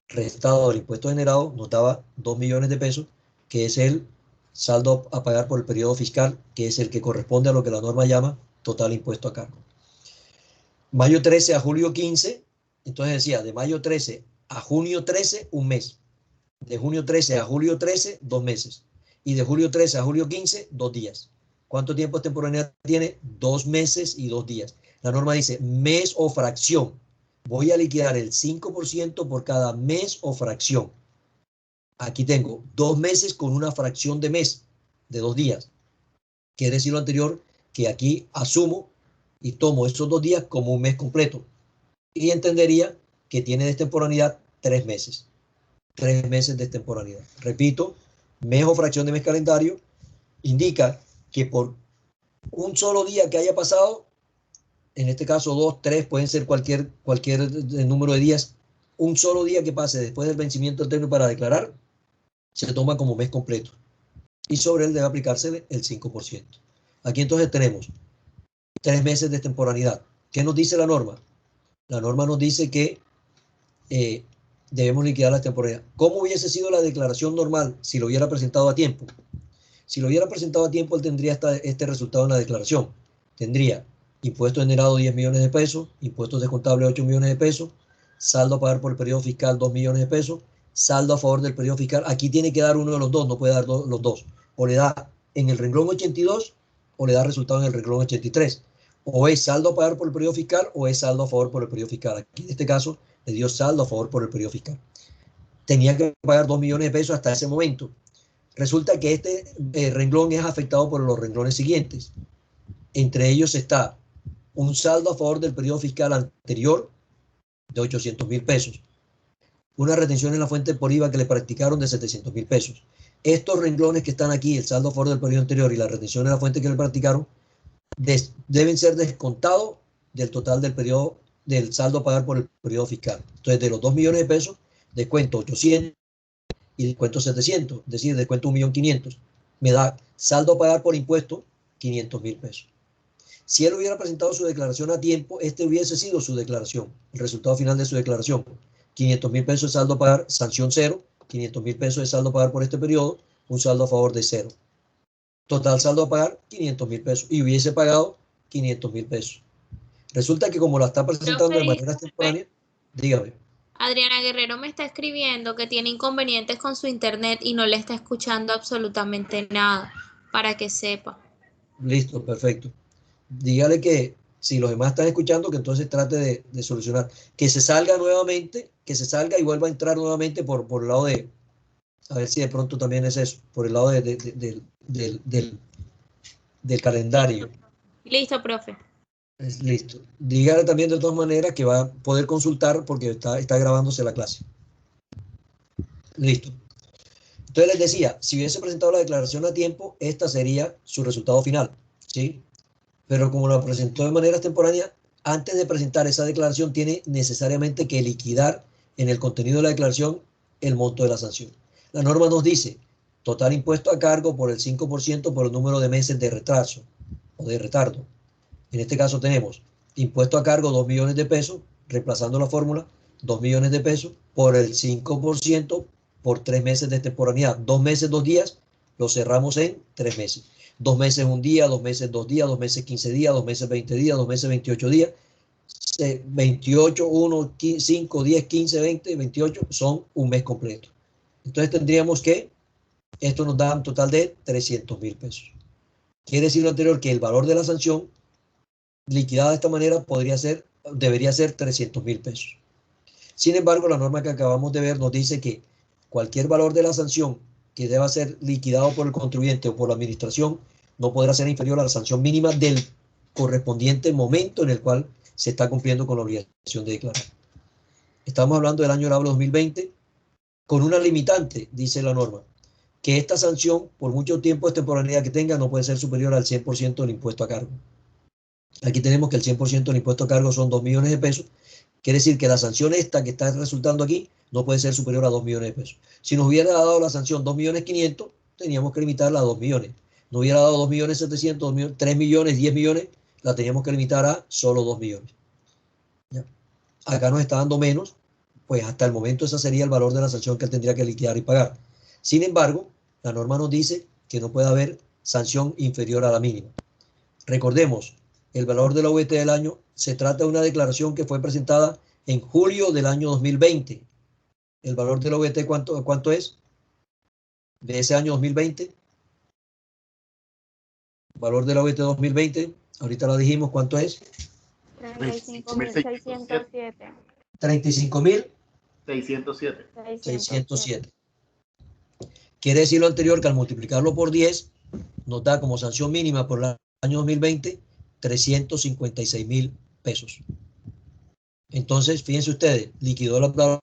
restado del impuesto generado nos daba 2 millones de pesos, que es el saldo a pagar por el periodo fiscal, que es el que corresponde a lo que la norma llama total impuesto a cargo. Mayo 13 a julio 15, entonces decía, de mayo 13 a junio 13, un mes. De junio 13 a julio 13, 2 meses. Y de julio 13 a julio 15, 2 días. ¿Cuánto tiempo de temporalidad tiene? 2 meses y 2 días. La norma dice mes o fracción. Voy a liquidar el 5% por cada mes o fracción. Aquí tengo 2 meses con una fracción de mes de 2 días. Quiere decir lo anterior, que aquí asumo y tomo estos 2 días como un mes completo. Y entendería que tiene de extemporaneidad 3 meses. 3 meses de extemporaneidad. Repito, mes o fracción de mes calendario indica que por un solo día que haya pasado, en este caso 2, 3, pueden ser cualquier número de días, un solo día que pase después del vencimiento del término para declarar, se toma como mes completo. Y sobre él debe aplicarse el 5%. Aquí entonces tenemos 3 meses de temporalidad. ¿Qué nos dice la norma? La norma nos dice que debemos liquidar la temporalidad. ¿Cómo hubiese sido la declaración normal si lo hubiera presentado a tiempo? Si lo hubiera presentado a tiempo, él tendría este resultado en la declaración. Tendría impuesto generado 10 millones de pesos, impuestos descontables 8 millones de pesos, saldo a pagar por el periodo fiscal 2 millones de pesos, saldo a favor del periodo fiscal. Aquí tiene que dar uno de los dos, no puede dar los dos. O le da en el renglón 82 o le da resultado en el renglón 83. O es saldo a pagar por el periodo fiscal o es saldo a favor por el periodo fiscal. Aquí en este caso le dio saldo a favor por el periodo fiscal. Tenía que pagar 2 millones de pesos hasta ese momento. Resulta que este renglón es afectado por los renglones siguientes. Entre ellos está un saldo a favor del periodo fiscal anterior de 800.000 pesos. Una retención en la fuente por IVA que le practicaron de 700.000 pesos. Estos renglones que están aquí, el saldo a favor del periodo anterior y la retención en la fuente que le practicaron, deben ser descontados del total del periodo, del saldo a pagar por el periodo fiscal. Entonces, de los 2 millones de pesos, descuento 800 y descuento 700, es decir, descuento 1.500.000. Me da saldo a pagar por impuesto 500.000 pesos. Si él hubiera presentado su declaración a tiempo, este hubiese sido su declaración, el resultado final de su declaración. 500.000 pesos de saldo a pagar, sanción 0, 500.000 pesos de saldo a pagar por este periodo, un saldo a favor de 0. Total saldo a pagar, 500.000 pesos. Y hubiese pagado 500.000 pesos. Resulta que como la está presentando de manera temporal, dígame. Adriana Guerrero me está escribiendo que tiene inconvenientes con su internet y no le está escuchando absolutamente nada, para que sepa. Listo, perfecto. Dígale que si los demás están escuchando, que entonces trate de solucionar. Que se salga nuevamente, que se salga y vuelva a entrar nuevamente por el lado de, a ver si de pronto también es eso, por el lado del calendario. Listo, profe. Listo. Dígale también de todas maneras que va a poder consultar porque está grabándose la clase. Listo. Entonces les decía, si hubiese presentado la declaración a tiempo, esta sería su resultado final, ¿sí? Pero como la presentó de manera extemporánea, antes de presentar esa declaración tiene necesariamente que liquidar en el contenido de la declaración el monto de la sanción. La norma nos dice, total impuesto a cargo por el 5% por el número de meses de retraso o de retardo. En este caso tenemos impuesto a cargo 2 millones de pesos, reemplazando la fórmula, 2 millones de pesos por el 5% por 3 meses de temporalidad. 2 meses, 2 días, lo cerramos en 3 meses. 2 meses, 1 día, 2 meses, 2 días, 2 meses, 15 días, 2 meses, 20 días, 2 meses, 28 días, 28, 1, 5, 10, 15, 20, 28, son un mes completo. Entonces tendríamos que, esto nos da un total de 300.000 pesos. Quiere decir lo anterior que el valor de la sanción liquidada de esta manera debería ser 300.000 pesos. Sin embargo, la norma que acabamos de ver nos dice que cualquier valor de la sanción que deba ser liquidado por el contribuyente o por la administración no podrá ser inferior a la sanción mínima del correspondiente momento en el cual se está cumpliendo con la obligación de declarar. Estamos hablando del año laboral 2020 con una limitante, dice la norma, que esta sanción, por mucho tiempo de temporalidad que tenga, no puede ser superior al 100% del impuesto a cargo. Aquí tenemos que el 100% del impuesto a cargo son 2 millones de pesos. Quiere decir que la sanción esta que está resultando aquí no puede ser superior a 2 millones de pesos. Si nos hubiera dado la sanción 2.500.000, teníamos que limitarla a 2 millones. No hubiera dado 2.700.000, 3 millones, 10 millones, la teníamos que limitar a solo 2 millones. ¿Ya? Acá nos está dando menos, pues hasta el momento ese sería el valor de la sanción que él tendría que liquidar y pagar. Sin embargo, la norma nos dice que no puede haber sanción inferior a la mínima. Recordemos, el valor de la OVT del año se trata de una declaración que fue presentada en julio del año 2020. ¿El valor de la OVT cuánto es? De ese año 2020. El valor de la OVT 2020, ahorita lo dijimos, ¿cuánto es? 35.607. 35.607. Quiere decir lo anterior que al multiplicarlo por 10 nos da como sanción mínima por el año 2020 356.000 pesos. Entonces, fíjense ustedes, liquidó la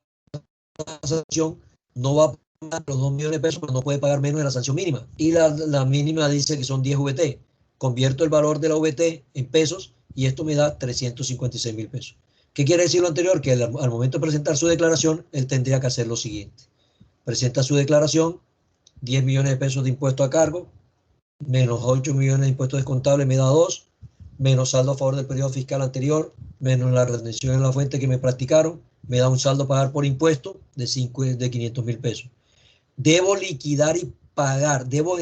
sanción, no va a pagar los 2 millones de pesos, pero no puede pagar menos de la sanción mínima. Y la mínima dice que son 10 VT. Convierto el valor de la VT en pesos y esto me da 356.000 pesos. ¿Qué quiere decir lo anterior? Que al momento de presentar su declaración, él tendría que hacer lo siguiente. Presenta su declaración, 10 millones de pesos de impuesto a cargo, menos 8 millones de impuestos descontables me da 2, menos saldo a favor del periodo fiscal anterior, menos la retención en la fuente que me practicaron, me da un saldo a pagar por impuesto de 500.000 pesos. Debo liquidar y pagar, debo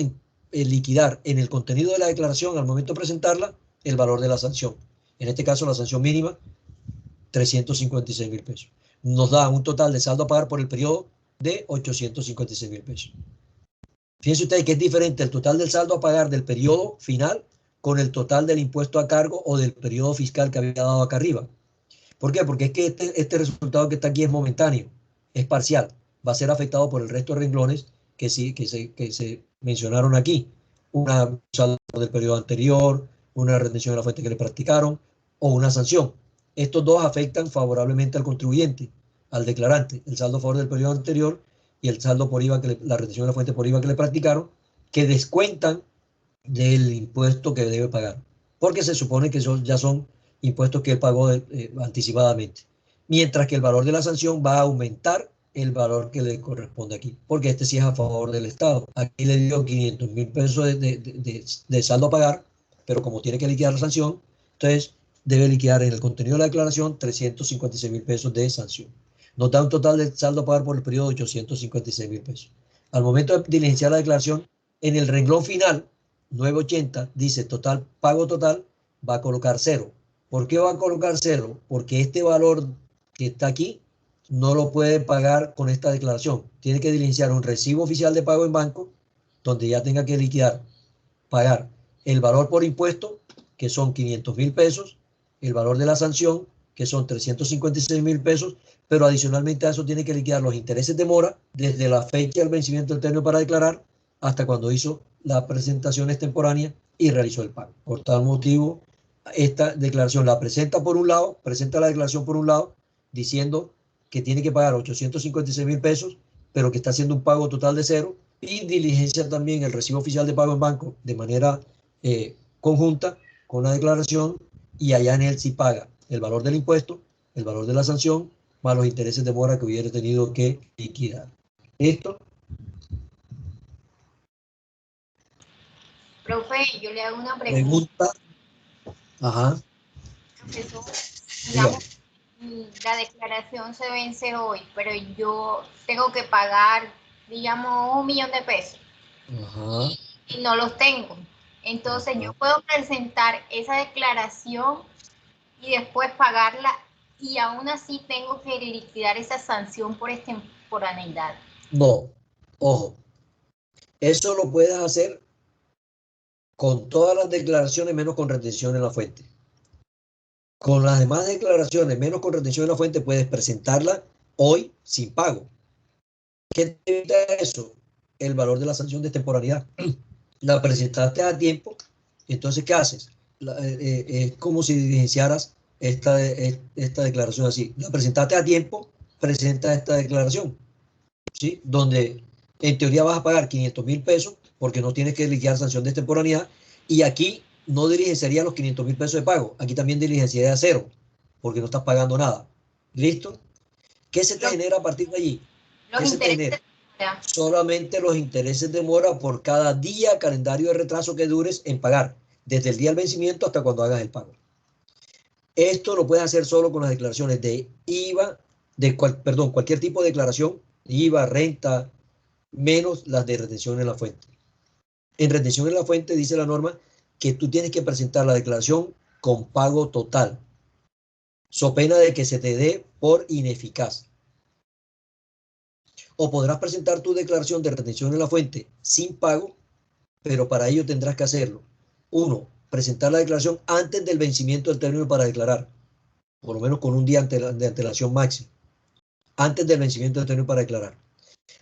liquidar en el contenido de la declaración al momento de presentarla el valor de la sanción. En este caso la sanción mínima, 356.000 pesos. Nos da un total de saldo a pagar por el periodo de 856.000 pesos. Fíjense ustedes que es diferente el total del saldo a pagar del periodo final con el total del impuesto a cargo o del periodo fiscal que había dado acá arriba. ¿Por qué? Porque es que este resultado que está aquí es momentáneo, es parcial. Va a ser afectado por el resto de renglones que se mencionaron aquí. Un saldo del periodo anterior, una retención de la fuente que le practicaron o una sanción. Estos dos afectan favorablemente al contribuyente, al declarante, el saldo a favor del periodo anterior y el saldo por IVA, la retención de la fuente por IVA que le practicaron, que descuentan del impuesto que debe pagar, porque se supone que ya son impuestos que él pagó anticipadamente, mientras que el valor de la sanción va a aumentar el valor que le corresponde aquí, porque este sí es a favor del Estado. Aquí le dio 500.000 pesos de saldo a pagar, pero como tiene que liquidar la sanción, entonces debe liquidar en el contenido de la declaración 356.000 pesos de sanción. Nos da un total de saldo a pagar por el periodo de 856.000 pesos. Al momento de diligenciar la declaración, en el renglón final, 980, dice total, pago total, va a colocar 0. ¿Por qué va a colocar 0? Porque este valor que está aquí no lo puede pagar con esta declaración. Tiene que diligenciar un recibo oficial de pago en banco, donde ya tenga que liquidar, pagar el valor por impuesto, que son 500.000 pesos, el valor de la sanción, que son 356.000 pesos, pero adicionalmente a eso tiene que liquidar los intereses de mora desde la fecha del vencimiento del término para declarar hasta cuando hizo la presentación extemporánea y realizó el pago. Por tal motivo, esta declaración la presenta por un lado, presenta la declaración por un lado, diciendo que tiene que pagar 856.000 pesos, pero que está haciendo un pago total de 0, y diligencia también el recibo oficial de pago en banco de manera conjunta con la declaración, y allá en él sí paga el valor del impuesto, el valor de la sanción, más los intereses de mora que hubiera tenido que liquidar. Esto. Profe, yo le hago una pregunta. Ajá. Profesor, digamos, la declaración se vence hoy, pero yo tengo que pagar, digamos, 1 millón de pesos. Ajá. Y no los tengo. Entonces, yo puedo presentar esa declaración y después pagarla, y aún así tengo que liquidar esa sanción por extemporaneidad. No, ojo, eso lo puedes hacer con todas las declaraciones menos con retención en la fuente. Con las demás declaraciones menos con retención en la fuente puedes presentarla hoy sin pago. ¿Qué te evita eso? El valor de la sanción de extemporaneidad. La presentaste a tiempo, entonces ¿qué haces? Es como si diligenciaras esta declaración así. La presentaste a tiempo, presenta esta declaración, ¿sí? Donde en teoría vas a pagar 500.000 pesos porque no tienes que liquidar sanción de extemporaneidad, y aquí no diligenciaría los 500.000 pesos de pago, aquí también diligenciaría a 0 porque no estás pagando nada. ¿Listo? ¿Qué se te genera a partir de allí? Los intereses. Solamente los intereses de mora por cada día calendario de retraso que dures en pagar, desde el día del vencimiento hasta cuando hagas el pago. Esto lo puedes hacer solo con las declaraciones de IVA, cualquier tipo de declaración, IVA, renta, menos las de retención en la fuente. En retención en la fuente dice la norma que tú tienes que presentar la declaración con pago total, so pena de que se te dé por ineficaz. O podrás presentar tu declaración de retención en la fuente sin pago, pero para ello tendrás que hacerlo. 1. Presentar la declaración antes del vencimiento del término para declarar, por lo menos con un día de antelación máxima, antes del vencimiento del término para declarar.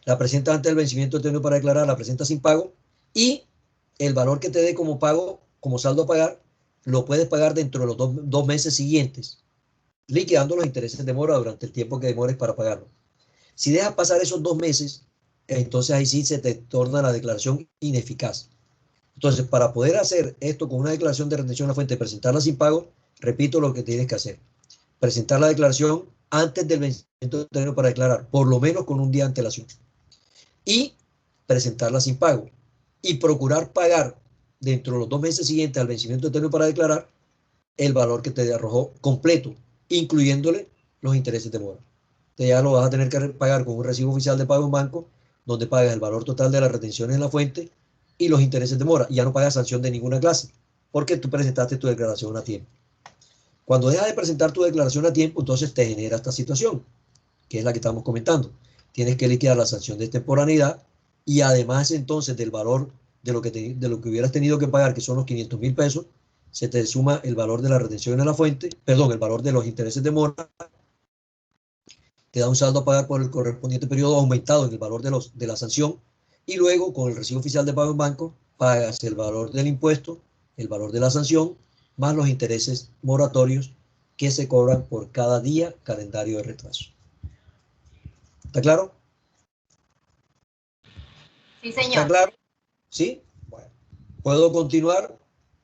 La presentas antes del vencimiento del término para declarar, la presentas sin pago, y el valor que te dé como pago, como saldo a pagar, lo puedes pagar dentro de los dos meses siguientes, liquidando los intereses de mora durante el tiempo que demores para pagarlo. Si dejas pasar esos 2 meses, entonces ahí sí se te torna la declaración ineficaz. Entonces, para poder hacer esto con una declaración de retención en la fuente y presentarla sin pago, repito lo que tienes que hacer. presentar la declaración antes del vencimiento del término para declarar, por lo menos con un día de antelación. Y presentarla sin pago. Y procurar pagar dentro de los 2 meses siguientes al vencimiento del término para declarar el valor que te arrojó completo, incluyéndole los intereses de mora. Te ya lo vas a tener que pagar con un recibo oficial de pago en banco, donde pagas el valor total de las retenciones en la fuente y los intereses de mora. Y ya no pagas sanción de ninguna clase, porque tú presentaste tu declaración a tiempo. Cuando dejas de presentar tu declaración a tiempo, entonces te genera esta situación, que es la que estamos comentando. Tienes que liquidar la sanción de extemporaneidad y además entonces del valor de lo que hubieras tenido que pagar, que son los 500.000 pesos, se te suma el valor de la retención en la fuente, perdón, el valor de los intereses de mora, te da un saldo a pagar por el correspondiente periodo aumentado en el valor de la sanción, y luego con el recibo oficial de pago en banco pagas el valor del impuesto, el valor de la sanción, más los intereses moratorios que se cobran por cada día calendario de retraso. ¿Está claro? Sí, señor. ¿Está claro? ¿Sí? Bueno, ¿puedo continuar?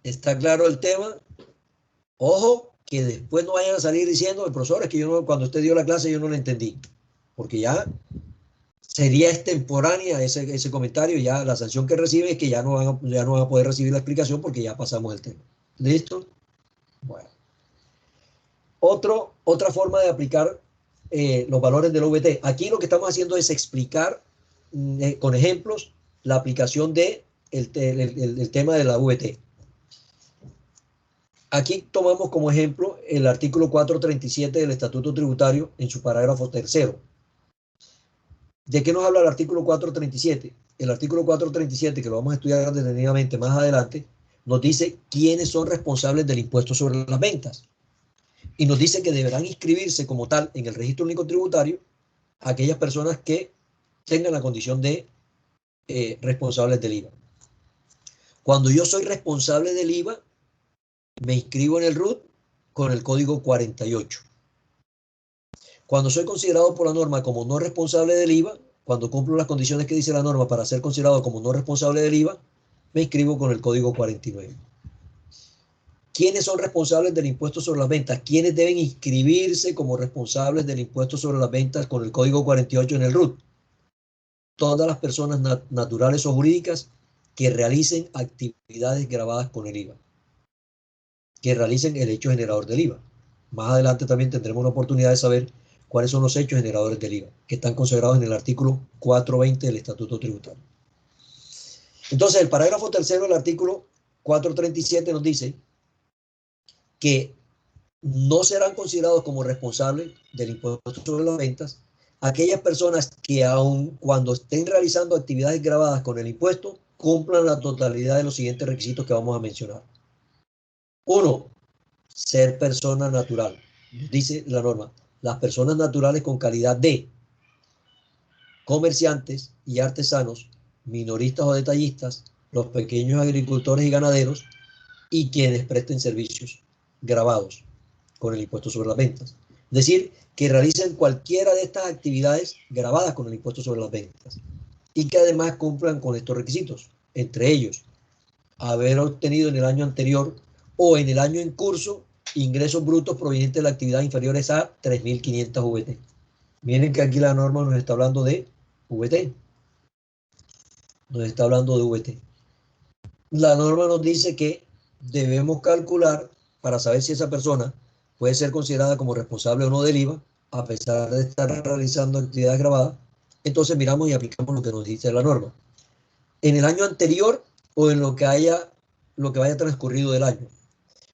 ¿Está claro el tema? Ojo, que después no vayan a salir diciendo, el profesor, es que yo no, cuando usted dio la clase yo no la entendí. Porque ya sería extemporánea ese comentario, ya la sanción que recibe es que ya no van a poder recibir la explicación porque ya pasamos el tema. ¿Listo? Bueno. Otra forma de aplicar los valores del VT. Aquí lo que estamos haciendo es explicar con ejemplos la aplicación del tema de la VT. Aquí tomamos como ejemplo el artículo 437 del Estatuto Tributario en su parágrafo 3. ¿De qué nos habla el artículo 437? El artículo 437, que lo vamos a estudiar detenidamente más adelante, nos dice quiénes son responsables del impuesto sobre las ventas. Y nos dice que deberán inscribirse como tal en el registro único tributario aquellas personas que tengan la condición de responsables del IVA. Cuando yo soy responsable del IVA, me inscribo en el RUT con el código 48. Cuando soy considerado por la norma como no responsable del IVA, cuando cumplo las condiciones que dice la norma para ser considerado como no responsable del IVA, me inscribo con el código 49. ¿Quiénes son responsables del impuesto sobre las ventas? ¿Quiénes deben inscribirse como responsables del impuesto sobre las ventas con el código 48 en el RUT? Todas las personas naturales o jurídicas que realicen actividades gravadas con el IVA, que realicen el hecho generador del IVA. Más adelante también tendremos la oportunidad de saber cuáles son los hechos generadores del IVA, que están consagrados en el artículo 420 del Estatuto Tributario. Entonces, el parágrafo 3 del artículo 437 nos dice que no serán considerados como responsables del impuesto sobre las ventas aquellas personas que aun cuando estén realizando actividades gravadas con el impuesto, cumplan la totalidad de los siguientes requisitos que vamos a mencionar. 1. Ser persona natural. Dice la norma, las personas naturales con calidad de comerciantes y artesanos, minoristas o detallistas, los pequeños agricultores y ganaderos y quienes presten servicios gravados con el impuesto sobre las ventas. Es decir, que realicen cualquiera de estas actividades gravadas con el impuesto sobre las ventas y que además cumplan con estos requisitos, entre ellos, haber obtenido en el año anterior o en el año en curso ingresos brutos provenientes de la actividad inferiores a 3.500 VT. Miren que aquí la norma nos está hablando de VT. Nos está hablando de VT. La norma nos dice que debemos calcular para saber si esa persona puede ser considerada como responsable o no del IVA, a pesar de estar realizando actividades grabadas. Entonces miramos y aplicamos lo que nos dice la norma. En el año anterior o en lo que vaya transcurrido del año.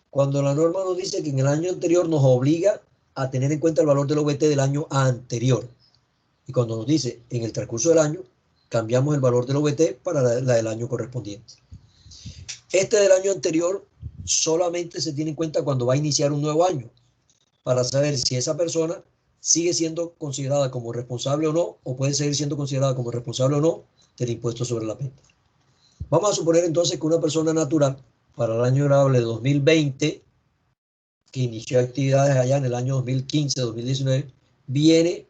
Cuando la norma nos dice que en el año anterior nos obliga a tener en cuenta el valor del OVT del año anterior. Y cuando nos dice en el transcurso del año, cambiamos el valor del OVT para la del año correspondiente. Este del año anterior solamente se tiene en cuenta cuando va a iniciar un nuevo año, para saber si esa persona sigue siendo considerada como responsable o no, o puede seguir siendo considerada como responsable o no del impuesto sobre la venta. Vamos a suponer entonces que una persona natural para el año grabable de 2020, que inició actividades allá en el año 2015, 2019, viene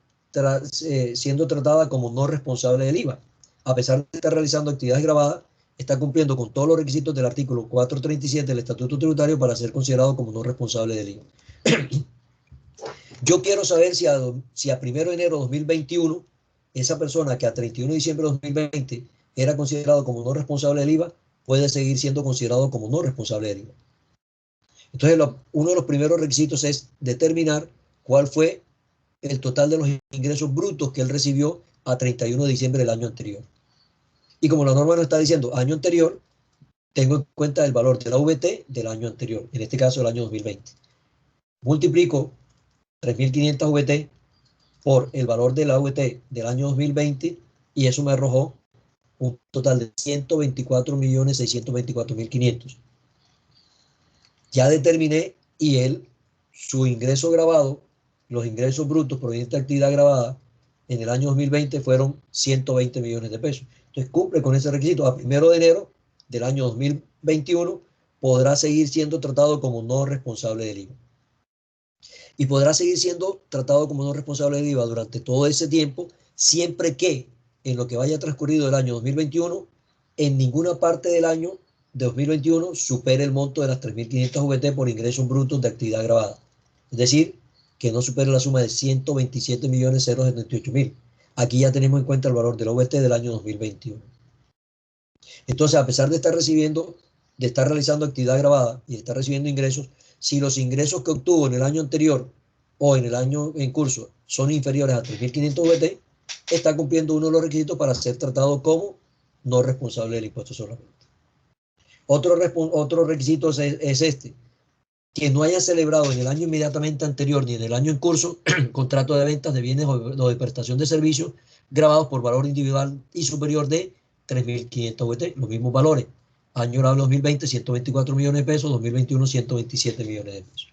siendo tratada como no responsable del IVA. A pesar de estar realizando actividades grabadas, está cumpliendo con todos los requisitos del artículo 437 del Estatuto Tributario para ser considerado como no responsable del IVA. Yo quiero saber si a 1 de enero de 2021, esa persona que a 31 de diciembre de 2020 era considerado como no responsable del IVA, puede seguir siendo considerado como no responsable del IVA. Entonces, uno de los primeros requisitos es determinar cuál fue el total de los ingresos brutos que él recibió a 31 de diciembre del año anterior. Y como la norma nos está diciendo año anterior, tengo en cuenta el valor de la VT del año anterior, en este caso el año 2020. Multiplico 3.500 VT por el valor de la VT del año 2020 y eso me arrojó un total de 124.624.500. Ya determiné y su ingreso grabado, los ingresos brutos provenientes de actividad grabada en el año 2020 fueron 120 millones de pesos. Entonces cumple con ese requisito. A 1 de enero del año 2021 podrá seguir siendo tratado como no responsable del IVA. Y podrá seguir siendo tratado como no responsable del IVA durante todo ese tiempo, siempre que en lo que vaya transcurrido el año 2021, en ninguna parte del año de 2021 supere el monto de las 3.500 VT por ingresos brutos de actividad grabada. Es decir, que no supere la suma de 127.078.000. Aquí ya tenemos en cuenta el valor de la VT del año 2021. Entonces, a pesar de estar realizando actividad grabada y de estar recibiendo ingresos, si los ingresos que obtuvo en el año anterior o en el año en curso son inferiores a 3.500 VT, está cumpliendo uno de los requisitos para ser tratado como no responsable del impuesto sobre la renta. Otro requisito es este, que no haya celebrado en el año inmediatamente anterior ni en el año en curso contrato de ventas de bienes o de prestación de servicios grabados por valor individual y superior de 3.500 VT, los mismos valores. Año grabado 2020, 124 millones de pesos, 2021, 127 millones de pesos.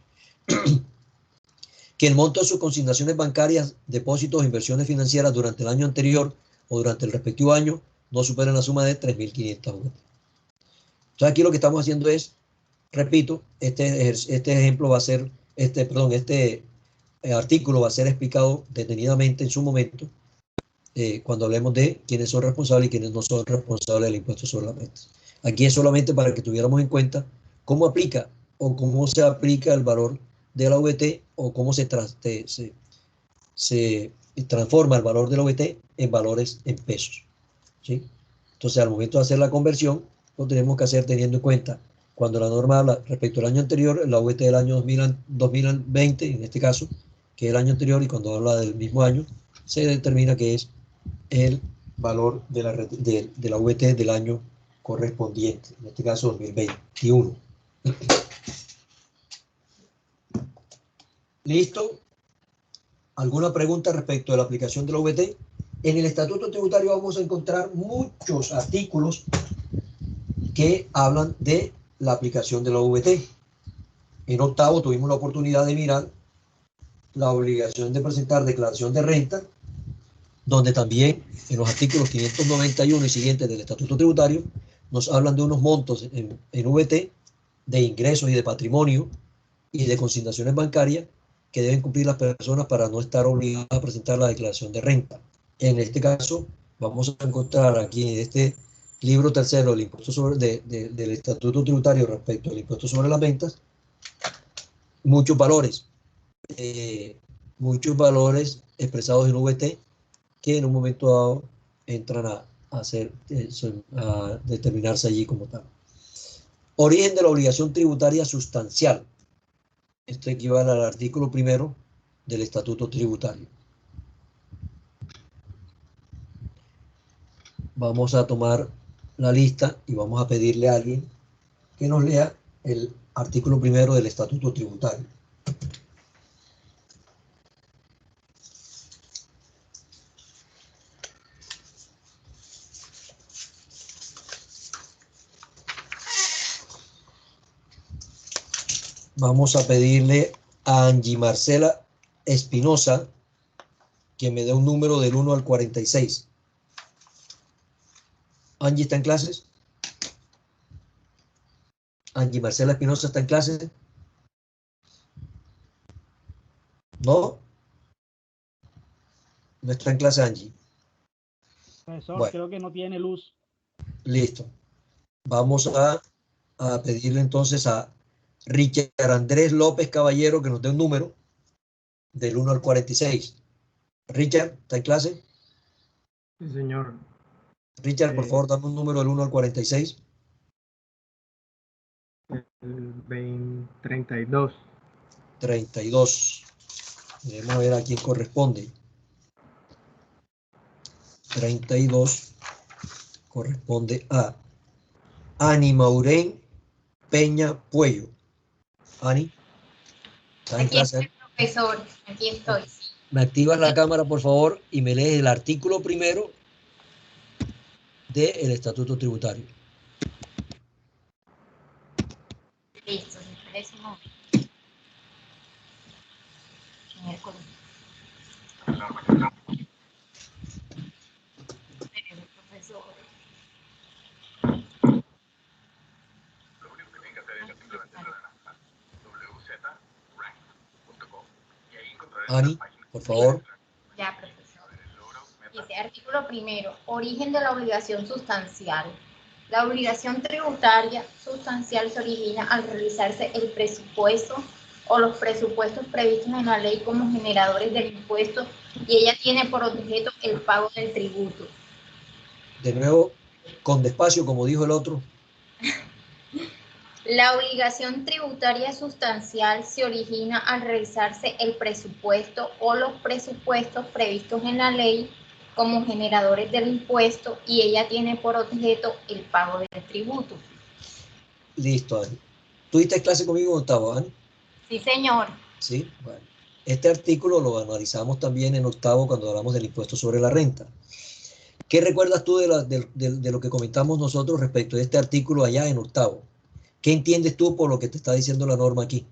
Que el monto de sus consignaciones bancarias, depósitos o inversiones financieras durante el año anterior o durante el respectivo año no superen la suma de 3.500 VT. Entonces aquí lo que estamos haciendo es, repito, este ejemplo va a ser, este artículo va a ser explicado detenidamente en su momento cuando hablemos de quiénes son responsables y quiénes no son responsables del impuesto sobre las rentas. Aquí es solamente para que tuviéramos en cuenta cómo aplica o cómo se aplica el valor de la VT o cómo se transforma el valor de la VT en valores en pesos, ¿sí? Entonces, al momento de hacer la conversión, lo tenemos que hacer teniendo en cuenta cuando la norma habla respecto al año anterior, la VT del año 2020, en este caso, que es el año anterior, y cuando habla del mismo año, se determina que es el valor de la VT del año correspondiente, en este caso 2021. ¿Listo? ¿Alguna pregunta respecto de la aplicación de la VT? En el Estatuto Tributario vamos a encontrar muchos artículos que hablan de la aplicación de la VT. En octavo tuvimos la oportunidad de mirar la obligación de presentar declaración de renta, donde también en los artículos 591 y siguientes del Estatuto Tributario nos hablan de unos montos en VT de ingresos y de patrimonio y de consignaciones bancarias que deben cumplir las personas para no estar obligadas a presentar la declaración de renta. En este caso, vamos a encontrar aquí en este libro tercero del impuesto del Estatuto Tributario respecto al impuesto sobre las ventas, muchos valores expresados en VT que en un momento dado entran a determinarse allí como tal. Origen de la obligación tributaria sustancial. Esto equivale al artículo primero del Estatuto Tributario. Vamos a tomar la lista y vamos a pedirle a alguien que nos lea el artículo primero del Estatuto Tributario. Vamos a pedirle a Angie Marcela Espinosa que me dé un número del 1 al 46. Angie, ¿está en clases? Angie Marcela Espinosa, ¿está en clases? ¿No? No está en clase Angie. Profesor, bueno, creo que no tiene luz. Listo. Vamos a pedirle entonces a Richard Andrés López Caballero que nos dé un número. del 1 al 46. Richard, ¿está en clase? Sí, señor. Richard, por favor, dame un número del 1 al 46. El 32. 32. Debemos ver a quién corresponde. 32 corresponde a Ani Maurén Peña Puello. Ani, ¿estás en Aquí estoy, clase? profesor, aquí estoy. Sí. Me activas la cámara, por favor, y me lees el artículo primero del Estatuto Tributario. Listo, me parece un momento. Miércoles. Profesor. Ani, por favor. Ya, profesor. Dice, artículo primero, origen de la obligación sustancial. La obligación tributaria sustancial se origina al realizarse el presupuesto o los presupuestos previstos en la ley como generadores del impuesto y ella tiene por objeto el pago del tributo. De nuevo, con despacio, como dijo el otro. La obligación tributaria sustancial se origina al realizarse el presupuesto o los presupuestos previstos en la ley como generadores del impuesto y ella tiene por objeto el pago del tributo. Listo, Ani. ¿Tuviste clase conmigo en octavo, Ani? Sí, señor. Sí, bueno. Este artículo lo analizamos también en octavo cuando hablamos del impuesto sobre la renta. ¿Qué recuerdas tú de lo que comentamos nosotros respecto de este artículo allá en octavo? ¿Qué entiendes tú por lo que te está diciendo la norma aquí?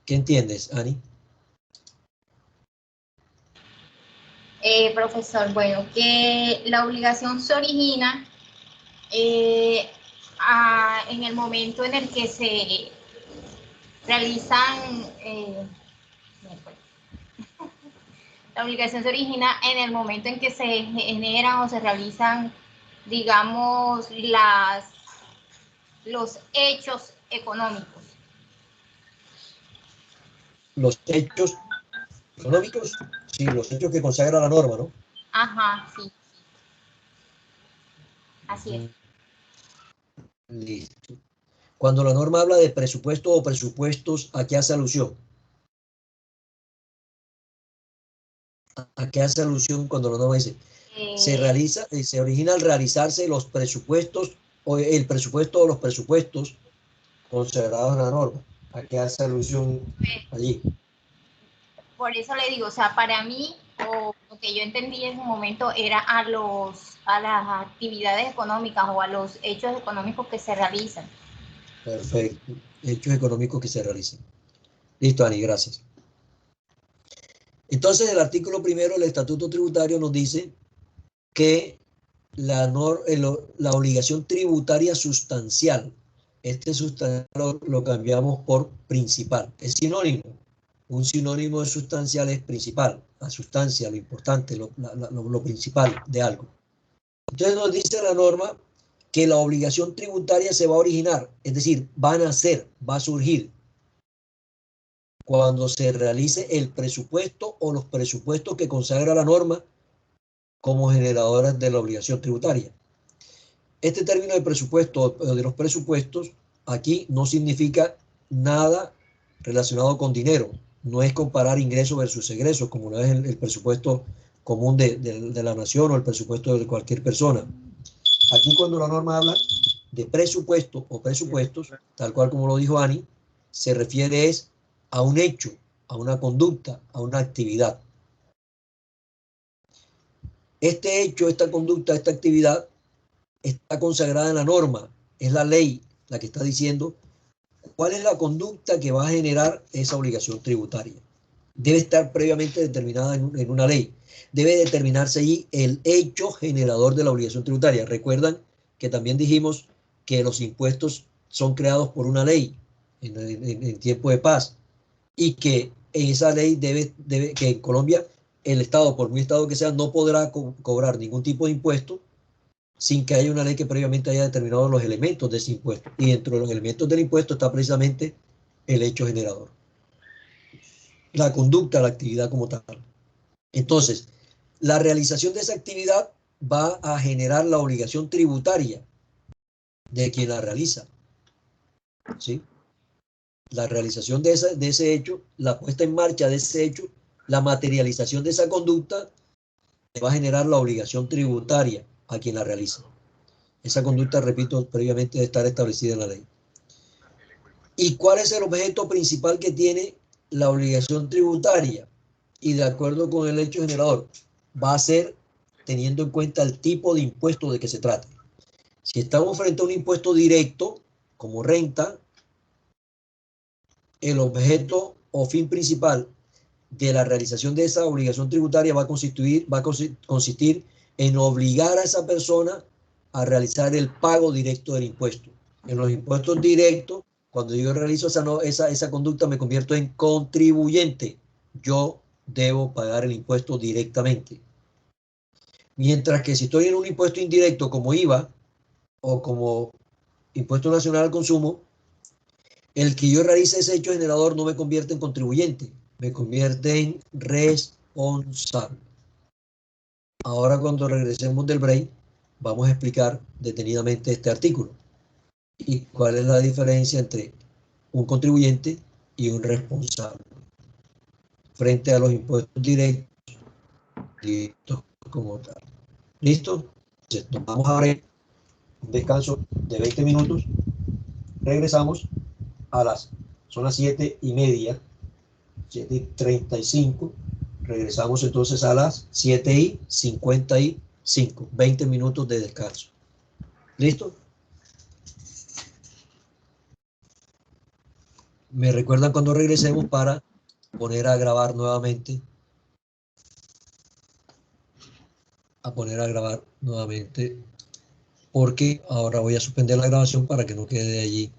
¿Qué entiendes, Ani? Profesor, bueno, que la obligación se origina en el momento en el que se realizan, la obligación se origina en el momento en que se generan o se realizan, digamos, los hechos económicos. Los hechos económicos, sí, los hechos que consagra la norma, ¿no? Ajá, sí. Así es. Listo. Cuando la norma habla de presupuesto o presupuestos, ¿a qué hace alusión? ¿A qué hace alusión cuando la norma dice? Se origina al realizarse los presupuestos o el presupuesto o los presupuestos consagrados en la norma. ¿A qué hace alusión allí? Por eso le digo, o sea, para mí, o lo que yo entendí en ese momento era a las actividades económicas o a los hechos económicos que se realizan. Perfecto. Hechos económicos que se realizan. Listo, Ani, gracias. Entonces, el artículo primero del Estatuto Tributario nos dice que la obligación tributaria sustancial, este sustancial lo cambiamos por principal, es sinónimo. Un sinónimo de sustancial es principal, la sustancia, lo importante, lo principal de algo. Entonces nos dice la norma que la obligación tributaria se va a originar, es decir, va a nacer, va a surgir cuando se realice el presupuesto o los presupuestos que consagra la norma como generadoras de la obligación tributaria. Este término de presupuesto o de los presupuestos aquí no significa nada relacionado con dinero. No es comparar ingresos versus egresos, como no es el presupuesto común de la nación o el presupuesto de cualquier persona. Aquí cuando la norma habla de presupuesto o presupuestos, tal cual como lo dijo Ani, se refiere es a un hecho, a una conducta, a una actividad. Este hecho, esta conducta, esta actividad está consagrada en la norma, es la ley la que está diciendo cuál es la conducta que va a generar esa obligación tributaria. Debe estar previamente determinada en una ley. Debe determinarse allí el hecho generador de la obligación tributaria. Recuerdan que también dijimos que los impuestos son creados por una ley en tiempo de paz y que en esa ley que en Colombia el Estado, por muy Estado que sea, no podrá cobrar ningún tipo de impuesto sin que haya una ley que previamente haya determinado los elementos de ese impuesto. Y dentro de los elementos del impuesto está precisamente el hecho generador. La conducta, la actividad como tal. Entonces, la realización de esa actividad va a generar la obligación tributaria de quien la realiza. ¿Sí? La realización de ese hecho, la puesta en marcha de ese hecho, la materialización de esa conducta, va a generar la obligación tributaria a quien la realiza. Esa conducta, repito, previamente debe estar establecida en la ley. ¿Y cuál es el objeto principal que tiene la obligación tributaria? Y de acuerdo con el hecho generador, va a ser teniendo en cuenta el tipo de impuesto de que se trate. Si estamos frente a un impuesto directo, como renta, el objeto o fin principal de la realización de esa obligación tributaria va a consistir en obligar a esa persona a realizar el pago directo del impuesto. En los impuestos directos, cuando yo realizo esa conducta, me convierto en contribuyente. Yo debo pagar el impuesto directamente. Mientras que si estoy en un impuesto indirecto como IVA o como Impuesto Nacional al Consumo, el que yo realice ese hecho generador no me convierte en contribuyente, me convierte en responsable. Ahora, cuando regresemos del break, vamos a explicar detenidamente este artículo y cuál es la diferencia entre un contribuyente y un responsable frente a los impuestos directos como tal. ¿Listo? Entonces, nos vamos a break, un descanso de 20 minutos. Regresamos son las 7:30, 7:35. Regresamos entonces a las 7:55, 20 minutos de descanso. ¿Listo? Me recuerdan cuando regresemos para poner a grabar nuevamente. Porque ahora voy a suspender la grabación para que no quede allí.